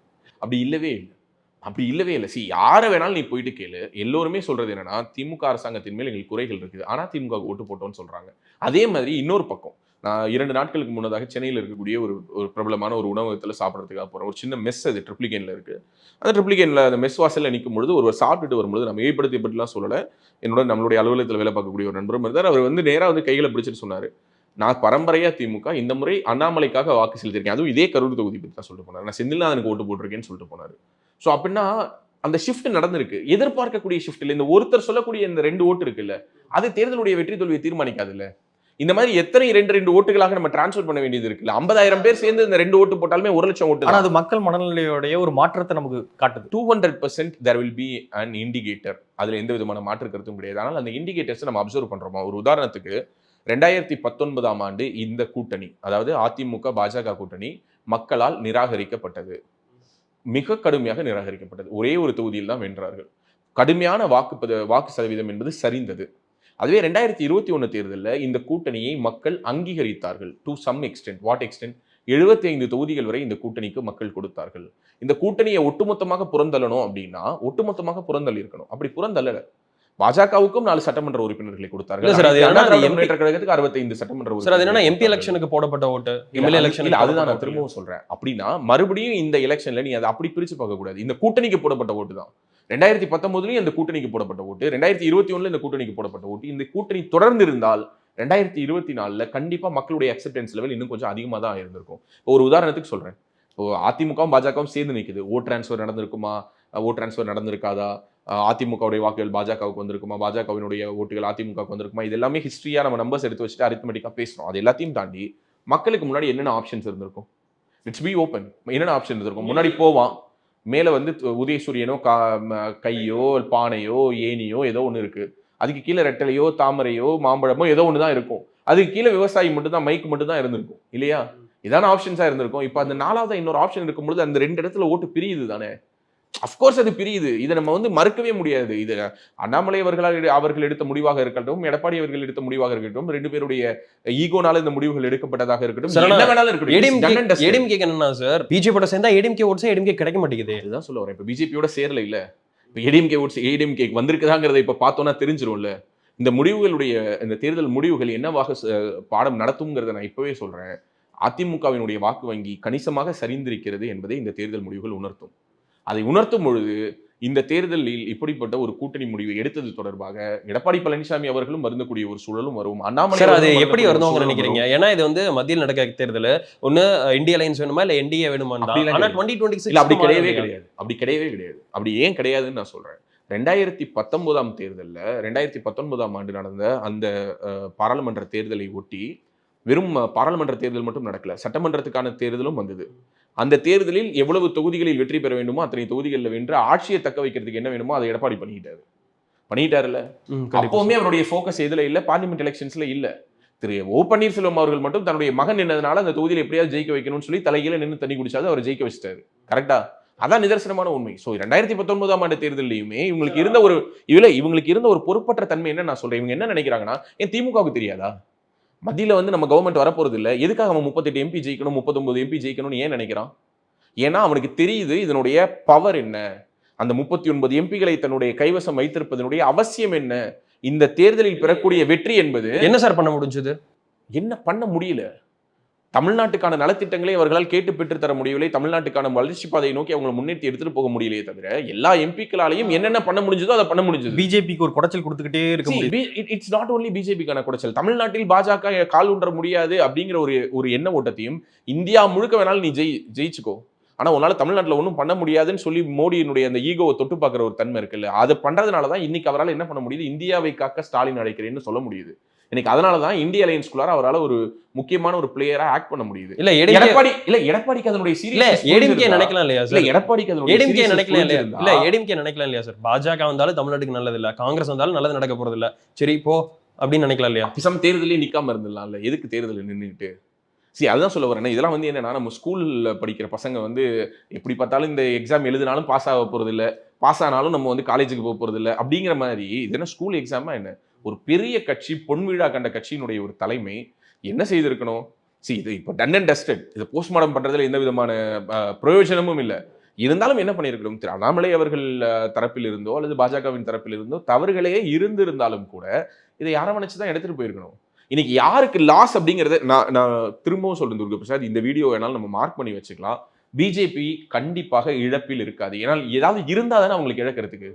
அப்படி இல்லவே இல்லை. யாரை வேணாலும் நீ போயிட்டு கேளு, எல்லோருமே சொல்றது என்னன்னா திமுக அரசாங்கத்தின் மேல் எங்களுக்கு குறைகள் இருக்குது, ஆனா திமுக ஓட்டு போட்டோம்னு சொல்றாங்க. அதே மாதிரி இன்னொரு பக்கம் நான் 2 நாட்களுக்கு முன்னதாக சென்னையில் இருக்கக்கூடிய ஒரு பிரபலமான ஒரு உணவகத்தில் சாப்பிட்றதுக்காக போகிறேன். ஒரு சின்ன மெஸ் அது ட்ரிப்ளிகேனில் இருக்குது. அந்த ட்ரிப்ளிகேனில் அந்த மெஸ் வாசலில் நிற்கும் பொழுது ஒரு சாப்பிட்டுட்டு வரும்பொழுது நம்ம ஏற்படுத்திலாம் சொல்லலை, நம்மளுடைய அலுவலகத்தில் வேலை பார்க்கக்கூடிய ஒரு நண்பரும் இருந்தார். அவர் வந்து நேராக வந்து கைகளை பிடிச்சிட்டு சொன்னார், நான் பரம்பரையாக திமுக, இந்த முறை அண்ணாமலைக்காக வாக்கு செலுத்திருக்கேன், அதுவும் இதே கரூர் தொகுதி பற்றி தான் சொல்லிட்டு போனார். நான் செந்தில்நாதனுக்கு ஓட்டு போட்டிருக்கேன்னு சொல்லிட்டு போனார். ஸோ அப்படின்னா அந்த ஷிஃப்ட் நடந்திருக்கு. எதிர்பார்க்கக்கூடிய ஷிஃப்ட் இல்லை. இந்த ஒருத்தர் சொல்லக்கூடிய இந்த 2 ஓட்டு இருக்குல்ல, அது தேர்தலுடைய வெற்றி தோல்வியை தீர்மானிக்காது இல்ல. இந்த மாதிரி எத்தனை 2 ஓட்டுகளாக நம்ம டிரான்ஸ்ஃபர் பண்ண வேண்டியது இருக்குல்ல. 50,000 பேர் சேர்ந்து இந்த 2 ஓட்டு போட்டாலுமே 1,00,000 ஓட்டு.
ஆனா அது மக்கள் மனநிலையோடைய ஒரு மாற்றத்தை நமக்கு காட்டுது.
200% there will be an indicator. அதுல எந்த விதமான மாற்று கருத்தும் கிடையாது. ஆனால் அந்த இண்டிகேட்டர்ஸ் நம்ம அப்சர்வ் பண்றோமா? ஒரு உதாரணத்துக்கு 2019ஆம் ஆண்டு இந்த கூட்டணி, அதாவது அதிமுக பாஜக கூட்டணி மக்களால் நிராகரிக்கப்பட்டது. மிக கடுமையாக நிராகரிக்கப்பட்டது. ஒரே ஒரு தொகுதியில் தான் வென்றார்கள். கடுமையான வாக்கு சதவீதம் என்பது சரிந்தது. அதுவே 2021 தேர்தலில் இந்த கூட்டணியை மக்கள் அங்கீகரித்தார்கள். To some extent. What extent? 75 தொகுதிகள் வரை இந்த கூட்டணிக்கு மக்கள் கொடுத்தார்கள். இந்த கூட்டணியை ஒட்டுமொத்தமாக புறந்தள்ளணும் அப்படின்னா ஒட்டுமொத்தமாக புறந்தள்ளி இருக்கணும். அப்படி புறந்தள்ளல. பாஜகவுக்கும் 4 சட்டமன்ற உறுப்பினர்களை கொடுத்தார்கள். முன்னேற்ற கழகத்துக்கு 65 சட்டமன்ற உறுப்பினர்கள்.
எம்பி எலெக்ஷனுக்கு போடப்பட்ட ஓட்டு, எம்எல்ஏ எலெக்ஷன்.
அதுதான் நான் திரும்பவும் சொல்றேன். அப்படின்னா மறுபடியும் இந்த எலெக்ஷன்ல நீ அதை அப்படி பிரிச்சு பார்க்க கூடாது. இந்த கூட்டணிக்கு போடப்பட்ட ஓட்டு தான் 2019 இந்த கூட்டணிக்கு போடப்பட்ட ஓட்டு, 2021 இந்த கூட்டணிக்கு போடப்பட்ட ஓட்டு. இந்த கூட்டணி தொடர்ந்து இருந்தால் 2024 கண்டிப்பா மக்களுடைய அக்செப்டன்ஸ் லெவல் இன்னும் கொஞ்சம் அதிகமாக தான் இருந்திருக்கும். ஒரு உதாரணத்துக்கு சொல்றேன். இப்போ அதிமுகவும் பாஜகவும் சேர்ந்து நிற்குது. ஓட் டிரான்ஸ்ஃபர் நடந்திருக்குமா? ஓட் டிரான்ஸ்ஃபர் நடந்திருக்காதா? அதிமுகவுடைய வாக்குகள் பாஜகவுக்கு வந்திருக்குமா? பாஜகவினுடைய ஓட்டுகள் அதிமுகவுக்கு வந்திருக்குமா? இது எல்லாமே ஹிஸ்டரியா நம்ம நம்பர்ஸ் எடுத்து வச்சுட்டு அரித்மெட்டிக்கா பேசுறோம். அது எல்லாத்தையும் தாண்டி மக்களுக்கு முன்னாடி என்னென்ன ஆப்ஷன்ஸ் இருந்திருக்கும்? It's be open. என்னென்ன ஆப்ஷன் இருந்திருக்கும்? முன்னாடி போவான், மேலே வந்து உதயசூரியனோ கையோ பானையோ ஏனியோ ஏதோ ஒன்று இருக்கு. அதுக்கு கீழே ரெட்டலையோ தாமரையோ மாம்பழமோ ஏதோ ஒன்று தான் இருக்கும். அதுக்கு கீழே விவசாயி மட்டும் தான், மைக்கு மட்டும் தான் இருந்திருக்கும் இல்லையா? இதான ஆப்ஷன்ஸா இருந்திருக்கும். இப்போ அந்த 4வது இன்னொரு ஆப்ஷன் இருக்கும்பொழுது அந்த 2 இடத்துல ஓட்டு பிரியுது தானே. அஃப்கோர்ஸ் அது பிரியுது. இதை நம்ம வந்து மறுக்கவே முடியாது. இது அண்ணாமலை அவர்கள் எடுத்த முடிவாக இருக்கட்டும், எடப்பாடி அவர்கள் எடுத்த முடிவாக இருக்கட்டும், 2 பேருடைய ஈகோனால இந்த முடிவுகள் எடுக்கப்பட்டதாக இருக்கட்டும், என்ன வேணாலும் இருக்கட்டும்.
ஏடிஎம்கே என்னன்னா சார், பிஜேபியோட சேர்ந்தா ஏடிஎம்கே ஓட்ஸ் ஏடிஎம்கே கிடைக்க மாட்டேங்குது.
அதுதான் சொல்ல வரேன். இப்போ பிஜேபியோட சேரல இல்ல. இப்போ ஏடிஎம்கே ஓட்ஸ் ஏடிஎம்கே வந்திருக்குதாங்கிறத இப்ப பார்த்தோம்னா தெரிஞ்சிரும்ல. இந்த முடிவுகளுடைய இந்த தேர்தல் முடிவுகள் என்னவாக பாடம் நடத்தும்ங்கிறத நான் இப்பவே சொல்றேன். அதிமுகவினுடைய வாக்கு வங்கி கணிசமாக சரிந்திருக்கிறது என்பதை இந்த தேர்தல் முடிவுகள் உணர்த்தும். அதை உணர்த்தும் பொழுது இந்த தேர்தலில் இப்படிப்பட்ட ஒரு கூட்டணி முடிவை எடுத்தது தொடர்பாக எடப்பாடி பழனிசாமி அவர்களும் வருந்தக்கூடிய ஒரு சூழலும் வரும். அண்ணாமலை
அது எப்படி வருந்தவங்க நினைக்கிறீங்க? ஏன்னா இது வந்து மத்தியில் நடக்க தேர்தல், ஒன்னு இந்தியா அலையன்ஸ் வேணுமா இல்ல என்டிஏ வேணுமா? ஆனா 2026
அப்படி கிடையவே கிடையாது. அப்படி கிடையவே கிடையாது. அப்படி ஏன் கிடையாதுன்னு நான் சொல்றேன். 2019 தேர்தலில் 2019 ஆண்டு நடந்த அந்த பாராளுமன்ற தேர்தலை ஒட்டி வெறும் பாராளுமன்ற தேர்தல் மட்டும் நடக்கல, சட்டமன்றத்துக்கான தேர்தலும் வந்தது. அந்த தேர்தலில் எவ்வளவு தொகுதிகளில் வெற்றி பெற வேண்டுமோ அத்தனை தொகுதிகளில் வென்று ஆட்சியை தக்க வைக்கிறதுக்கு என்ன வேணுமோ அதை எடப்பாடி பண்ணிட்டாருல்ல. அப்பவுமே அவருடைய ஃபோக்கஸ் எதுல இல்ல, பார்லிமெண்ட் எலெக்ஷன்ஸ்ல இல்ல. திரு ஓ பன்னீர்செல்வம் அவர்கள் மட்டும் தன்னுடைய மகன் என்னதுனால அந்த தொகுதியில் எப்படியாவது ஜெயிக்க வைக்கணும்னு சொல்லி தலையில நின்று தண்ணி குடிச்சாது அவர் ஜெயிக்க வச்சிட்டாரு. கரெக்டா? அதான் நிதர்சனமான உண்மை. ஸோ 2019 ஆண்டு தேர்தலையுமே இவங்களுக்கு இருந்த ஒரு பொறுப்பற்ற தன்மை என்ன நான் சொல்றேன். இவங்க என்ன நினைக்கிறாங்கன்னா, ஏன் திமுகவுக்கு தெரியாதா? மத்தியில் வந்து நம்ம கவர்மெண்ட் வரப்போறது இல்லை, எதுக்காக அவன் 38 எம்பி ஜெயிக்கணும் 39 எம்பி ஜெயிக்கணும்னு ஏன் நினைக்கிறான்? ஏன்னா அவனுக்கு தெரியுது இதனுடைய பவர் என்ன, அந்த 39 எம்பிகளை தன்னுடைய கைவசம் வைத்திருப்பதனுடைய அவசியம் என்ன, இந்த தேர்தலில் பெறக்கூடிய வெற்றி என்பது.
என்ன சார் பண்ண முடிஞ்சது?
என்ன பண்ண முடியல? தமிழ்நாட்டுக்கான நலத்திட்டங்களை அவர்களால் கேட்டு பெற்று தர முடியவில்லை. தமிழ்நாட்டுக்கான வளர்ச்சி பாதையை நோக்கி அவங்களை முன்னேற்றி எடுத்துட்டு போக முடியலையே தவிர எல்லா எம்பிக்களாலையும் என்னென்ன பண்ண முடிஞ்சதோ அதை பண்ண முடிஞ்சது.
பிஜேபிக்கு ஒரு குடைச்சல் கொடுத்துக்கிட்டே இருக்க.
இட்ஸ் நாட் ஓன்லி பிஜேபிக்கான குடைச்சல். தமிழ்நாட்டில் பாஜக கால் ஊன்ற முடியாது அப்படிங்கிற ஒரு எண்ண ஓட்டத்தையும் இந்தியா முழுக்க வேணாலும் நீ ஜெயிச்சுக்கோ, ஆனா உன்னால தமிழ்நாட்டில் ஒன்றும் பண்ண முடியாதுன்னு சொல்லி மோடியினுடைய அந்த ஈகோவை தொட்டு பார்க்குற ஒரு தன்மை இருக்குல்ல, அதை பண்றதுனாலதான் இன்னைக்கு அவரால் என்ன பண்ண முடியுது, இந்தியாவை காக்க ஸ்டாலின் அழைக்கிறேன்னு சொல்ல முடியுது. எனக்கு அதனாலதான் இந்திய அலையன்ஸ்குள்ளார அவரால் ஒரு முக்கியமான ஒரு பிளேயரா ஆக்ட் பண்ண முடியுது. எடப்பாடிக்கு அதனுடைய சீரியஸ்
ஏடிஎம்கே நினைக்கலாம் இல்லையா சார்?
எடப்பாடிக்கு அதனுடைய
ஏடிஎம்கே நினைக்கலாம் இல்லையா? இல்ல ஏடிஎம்கே நினைக்கலாம் இல்லையா சார்? பாஜக வந்தாலும் தமிழ்நாட்டுக்கு நல்லது இல்ல, காங்கிரஸ் வந்தாலும் நல்லது நடக்க போறது இல்ல, சரி போ அப்படின்னு நினைக்கலாம் இல்லையா?
பிசம் தேர்தலே நிக்காம இருந்துடலாம்ல, எதுக்கு தேர்தல் நின்றுட்டு? அதுதான் சொல்ல வரேன். இதெல்லாம் வந்து என்னன்னா, நம்ம ஸ்கூல்ல படிக்கிற பசங்க வந்து எப்படி பார்த்தாலும் இந்த எக்ஸாம் எழுதினாலும் பாஸ் ஆக போறது இல்லை, பாஸ் ஆனாலும் நம்ம வந்து காலேஜுக்கு போக போறது இல்லை அப்படிங்கிற மாதிரி. இது என்ன ஸ்கூல் எக்ஸாமா என்ன? ஒரு பெரிய கட்சி, பொன் விழா கண்ட கட்சியினுடைய ஒரு தலைமை என்ன செய்திருக்கணும்? இது இப்போ டன் அண்ட் டஸ்டட். இதை போஸ்ட்மார்டம் பண்றதுல எந்த விதமான பிரயோஜனமும் இல்லை. இருந்தாலும் என்ன பண்ணியிருக்கணும், திரு அண்ணாமலை அவர்கள் தரப்பில் இருந்தோ அல்லது பாஜகவின் தரப்பில் இருந்தோ தவறுகளே இருந்திருந்தாலும் கூட இதை அரவணைச்சு தான் எடுத்துட்டு போயிருக்கணும். இன்னைக்கு யாருக்கு லாஸ் அப்படிங்கறத நான் திரும்பவும் சொல்றேன் துர்கா பிரசாத், இந்த வீடியோ வேணாலும் நம்ம மார்க் பண்ணி வச்சுக்கலாம். பிஜேபி கண்டிப்பாக இழப்பில் இருக்காது. ஏன்னா ஏதாவது இருந்தா தானே அவங்களுக்கு இழக்கிறதுக்கு.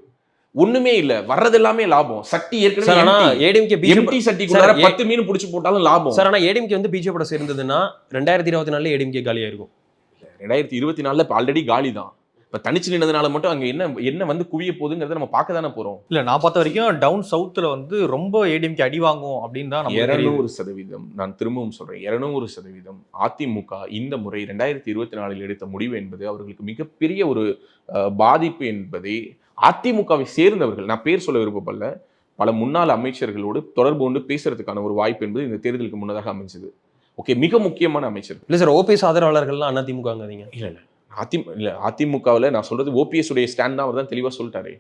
ஒண்ணுமே இல்ல, வர்றது எல்லாமே லாபம். சட்டி ஏற்கனவே சட்டிக்குள்ள 10 மீன் புடிச்சு போட்டாலும் லாபம்
சார். ஆனா ஏடிஎம்கே வந்து பிஜேபியோட சேர்ந்ததுன்னா 2024 ஏடிஎம்கே காலியா இருக்கும்.
2024 ஆல்ரெடி காலி தான். இப்ப தனிச்சு நின்றதுனால மட்டும் அங்க என்ன வந்து குவிய போகுதுங்கிறத நம்ம பார்க்க தானே போறோம்.
இல்ல நான் பார்த்த வரைக்கும் டவுன் சவுத்துல வந்து ரொம்ப ஏடிஎம்கே அடி வாங்கும் அப்படின்னு தான்
200%. நான் திரும்பவும் சொல்றேன், 200%. அதிமுக இந்த முறை 2024 எடுத்த முடிவு என்பது அவர்களுக்கு மிகப்பெரிய ஒரு பாதிப்பு என்பதை அதிமுகவை சேர்ந்தவர்கள், நான் பேர் சொல்ல விருப்பப்படல, பல முன்னாள் அமைச்சர்களோடு தொடர்பு கொண்டு பேசுறதுக்கான ஒரு வாய்ப்பு என்பது இந்த தேர்தலுக்கு முன்னதாக அமைஞ்சது. ஓகே, மிக முக்கியமான அமைச்சர்
இல்ல சார். ஓபிஎஸ் ஆதரவாளர்கள்லாம் அதிமுகங்கிறீங்க.
இல்ல அதிமுகவில் நான் சொல்றது ஓபிஎஸ் உடைய ஸ்டாண்ட் தான். அவர் தான் தெளிவாக சொல்லிட்டாரு.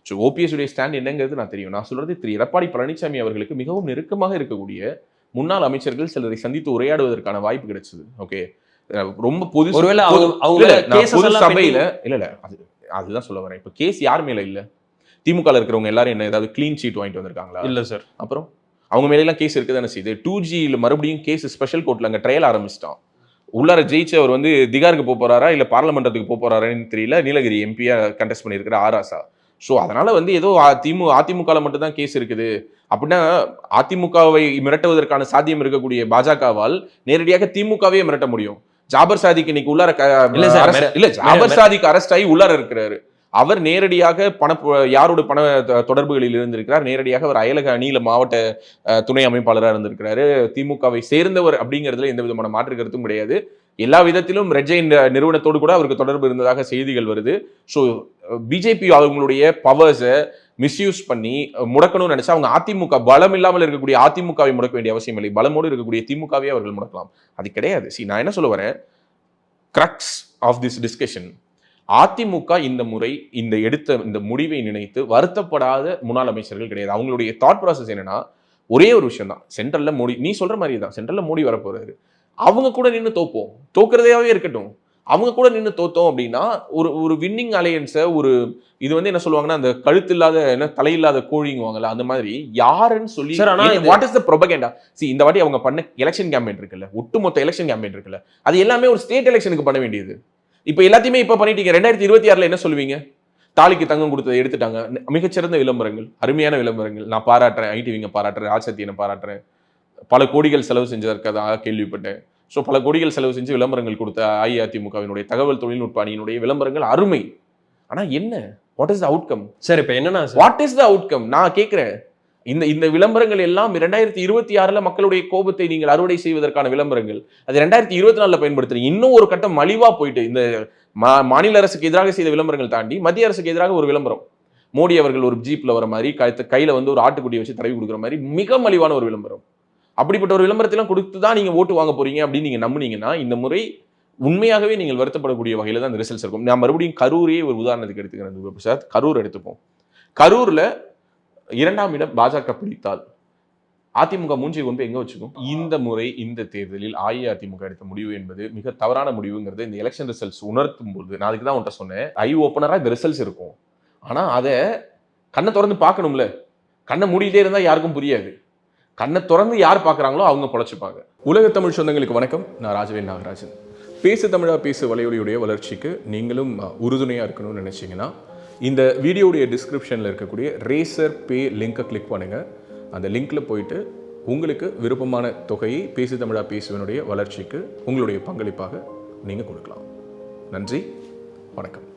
ஸோ ஓபிஎஸ் உடைய ஸ்டாண்ட் என்னங்கிறது நான் தெரியும். நான் சொல்றது திரு எடப்பாடி பழனிசாமி அவர்களுக்கு மிகவும் நெருக்கமாக இருக்கக்கூடிய முன்னாள் அமைச்சர்கள் சிலரை சந்தித்து உரையாடுவதற்கான வாய்ப்பு கிடைச்சது. ஓகே, ரொம்ப பொது சபையில இல்ல அதுதான் சொல்ல வரேன். இப்ப கேஸ் யார் மேல இல்ல? திமுக இருக்கிறவங்க எல்லாரும் என்ன ஏதாவது கிளீன் சீட் வாங்கிட்டு வந்திருக்காங்களா?
இல்ல சார்.
அப்புறம் அவங்க மேல எல்லாம் கேஸ் இருக்குதானே செய்யுது. 2Gல மறுபடியும் கேஸ் ஸ்பெஷல் கோர்ட்ல அங்க ட்ரையல் ஆரம்பிச்சிட்டான். உள்ளார ஜெயிச்சு அவர் வந்து திகாருக்கு போறாரா இல்ல பார்லமெண்டத்துக்கு போறாரான்னு தெரியல. நீலகிரி எம்பியா கண்டெஸ்ட் பண்ணியிருக்கிற ஆராசா. ஸோ அதனால வந்து ஏதோ அதிமுக மட்டும் தான் கேஸ் இருக்குது அப்படின்னா அதிமுகவை மிரட்டுவதற்கான சாத்தியம் இருக்கக்கூடிய பாஜகவால் நேரடியாக திமுகவே மிரட்ட முடியும். ஜாபர் சாதிக்கு இன்னைக்கு உள்ளார ஜாபர் சாதிக்கு அரெஸ்ட் ஆகி உள்ளார இருக்கிறாரு. அவர் நேரடியாக யாரோட பண தொடர்புகளில் இருந்திருக்கிறார். நேரடியாக அவர் அயலக அணியில மாவட்ட துணை அமைப்பாளராக இருந்திருக்கிறாரு. திமுகவை சேர்ந்தவர் அப்படிங்கிறதுல எந்த விதமான மாற்று கருத்தும் கிடையாது. எல்லா விதத்திலும் ரெட்ஜை நிறுவனத்தோடு கூட அவருக்கு தொடர்பு இருந்ததாக செய்திகள் வருது. ஸோ பிஜேபி அவங்களுடைய பவர்ஸை மிஸ்யூஸ் பண்ணி முடக்கணும்னு நினைச்சா அவங்க அதிமுக பலம் இல்லாமல் இருக்கக்கூடிய அதிமுகவை முடக்க வேண்டிய அவசியம் இல்லை. பலமோடு இருக்கக்கூடிய திமுகவே அவர்கள் முடக்கலாம். அது கிடையாது. நான் என்ன சொல்ல வரேன், crux of this discussion, AIADMK இந்த முறை எடுத்த இந்த முடிவை நினைத்து வருத்தப்படாத முன்னாள் அமைச்சர்கள் கிடையாது. அவங்களுடைய தாட் ப்ராசஸ் என்னன்னா ஒரே ஒரு விஷயம் தான், சென்ட்ரல்ல மோடி, நீ சொல்ற மாதிரி தான், சென்ட்ரல்ல மோடி வரப்போறாரு, அவங்க கூட நின்று தோப்போம், தோக்குறதையாவே இருக்கட்டும், அவங்க கூட நின்று தோத்தோம் அப்படின்னா ஒரு வின்னிங் அலையன்ஸை இது வந்து என்ன சொல்லுவாங்கன்னா அந்த கழுத்து இல்லாத என்ன தலையில்லாத கோழிங்குவாங்கல்ல, அந்த மாதிரி யாருன்னு சொல்லி வாட் இஸ் த ப்ரொபகேண்டா. இந்த வாட்டி அவங்க பண்ண எலெக்ஷன் கேம்பெயின் இருக்குல்ல, ஒட்டுமொத்த எலெக்ஷன் கேம்பெயின் இருக்குல்ல, அது எல்லாமே ஒரு ஸ்டேட் எலெக்ஷனுக்கு பண்ண வேண்டியது. இப்ப எல்லாத்தையுமே இப்ப பண்ணிட்டீங்க. 2026 என்ன சொல்லுவீங்க? தாலிக்கு தங்கம் கொடுத்ததை எடுத்துட்டாங்க. மிகச்சிறந்த விளம்பரங்கள், அருமையான விளம்பரங்கள், நான் பாராட்டுறேன், ஐடிவிங்க பாராட்டுறேன், ராஜசத்தியனை பாராட்டுறேன், பல கோடிகள் செலவு செஞ்சதற்காக கேள்விப்பட்டேன். ஸோ பல கோடிகள் செலவு செஞ்சு விளம்பரங்கள் கொடுத்த அஇஅதிமுகவினுடைய தகவல் தொழில்நுட்ப அணியினுடைய விளம்பரங்கள் அருமை. ஆனா என்ன, what is the outcome?
Sir இப்ப என்னன்னா
வாட் இஸ் த அவுட்கம் நான் கேட்கிறேன். இந்த விளம்பரங்கள் எல்லாம் 2026 மக்களுடைய கோபத்தை நீங்கள் அறுவடை செய்வதற்கான விளம்பரங்கள். அது 2024 பயன்படுத்துறீங்க. இன்னும் ஒரு கட்டம் மலிவா போயிட்டு இந்த மாநில அரசுக்கு எதிராக செய்த விளம்பரங்கள் தாண்டி மத்திய அரசுக்கு எதிராக ஒரு விளம்பரம், மோடி அவர்கள் ஒரு ஜீப்ல வர மாதிரி கையில வந்து ஒரு ஆட்டுக்குட்டியை வச்சு தடவி கொடுக்குற மாதிரி மிக மலிவான ஒரு விளம்பரம். அப்படிப்பட்ட ஒரு விளம்பரத்தெல்லாம் கொடுத்து தான் நீங்க ஓட்டு வாங்க போறீங்க அப்படின்னு நீங்க நம்புனீங்கன்னா இந்த முறை உண்மையாகவே நீங்கள் வருத்தப்படக்கூடிய வகையில தான் இந்த ரிசல்ட்ஸ் இருக்கும். நான் மறுபடியும் கரூரே ஒரு உதாரணத்துக்கு எடுத்துக்கிறேன் பிரசாத். கரூர் எடுத்துப்போம். கரூர்ல 2ஆம் இடம் பாஜக பிடித்தால் அதிமுக மூஞ்சி கொண்டு எங்க வச்சுக்கும்? இந்த முறை இந்த தேர்தலில் அஇஅதிமுக எடுத்த முடிவு என்பது மிக தவறான முடிவுங்கிறது இந்த எலெக்ஷன் ரிசல்ட்ஸ் உணர்த்தும் போது நான் அதுக்கு தான் உன்ட்ட சொன்னேன், ஐ ஓப்பனரா இந்த ரிசல்ட்ஸ் இருக்கும். ஆனா அதை கண்ணை திறந்து பார்க்கணும்ல. கண்ணை மூடிட்டே இருந்தா யாருக்கும் புரியாது. கண்ணை திறந்து யார் பார்க்குறாங்களோ அவங்க பொழைச்சுப்பாங்க. உலக தமிழ் சொந்தங்களுக்கு வணக்கம். நான் ராஜவேல் நாகராஜன். பேசு தமிழா பேசு வலையொலியுடைய வளர்ச்சிக்கு நீங்களும் உறுதுணையாக இருக்கணும்னு நினச்சிங்கன்னா இந்த வீடியோடைய டிஸ்கிரிப்ஷனில் இருக்கக்கூடிய ரேசர் பே லிங்கை கிளிக் பண்ணுங்கள். அந்த லிங்க்கில் போயிட்டு உங்களுக்கு விருப்பமான தொகையை பேசு தமிழா பேசுவனுடைய வளர்ச்சிக்கு உங்களுடைய பங்களிப்பாக நீங்கள் கொடுக்கலாம். நன்றி, வணக்கம்.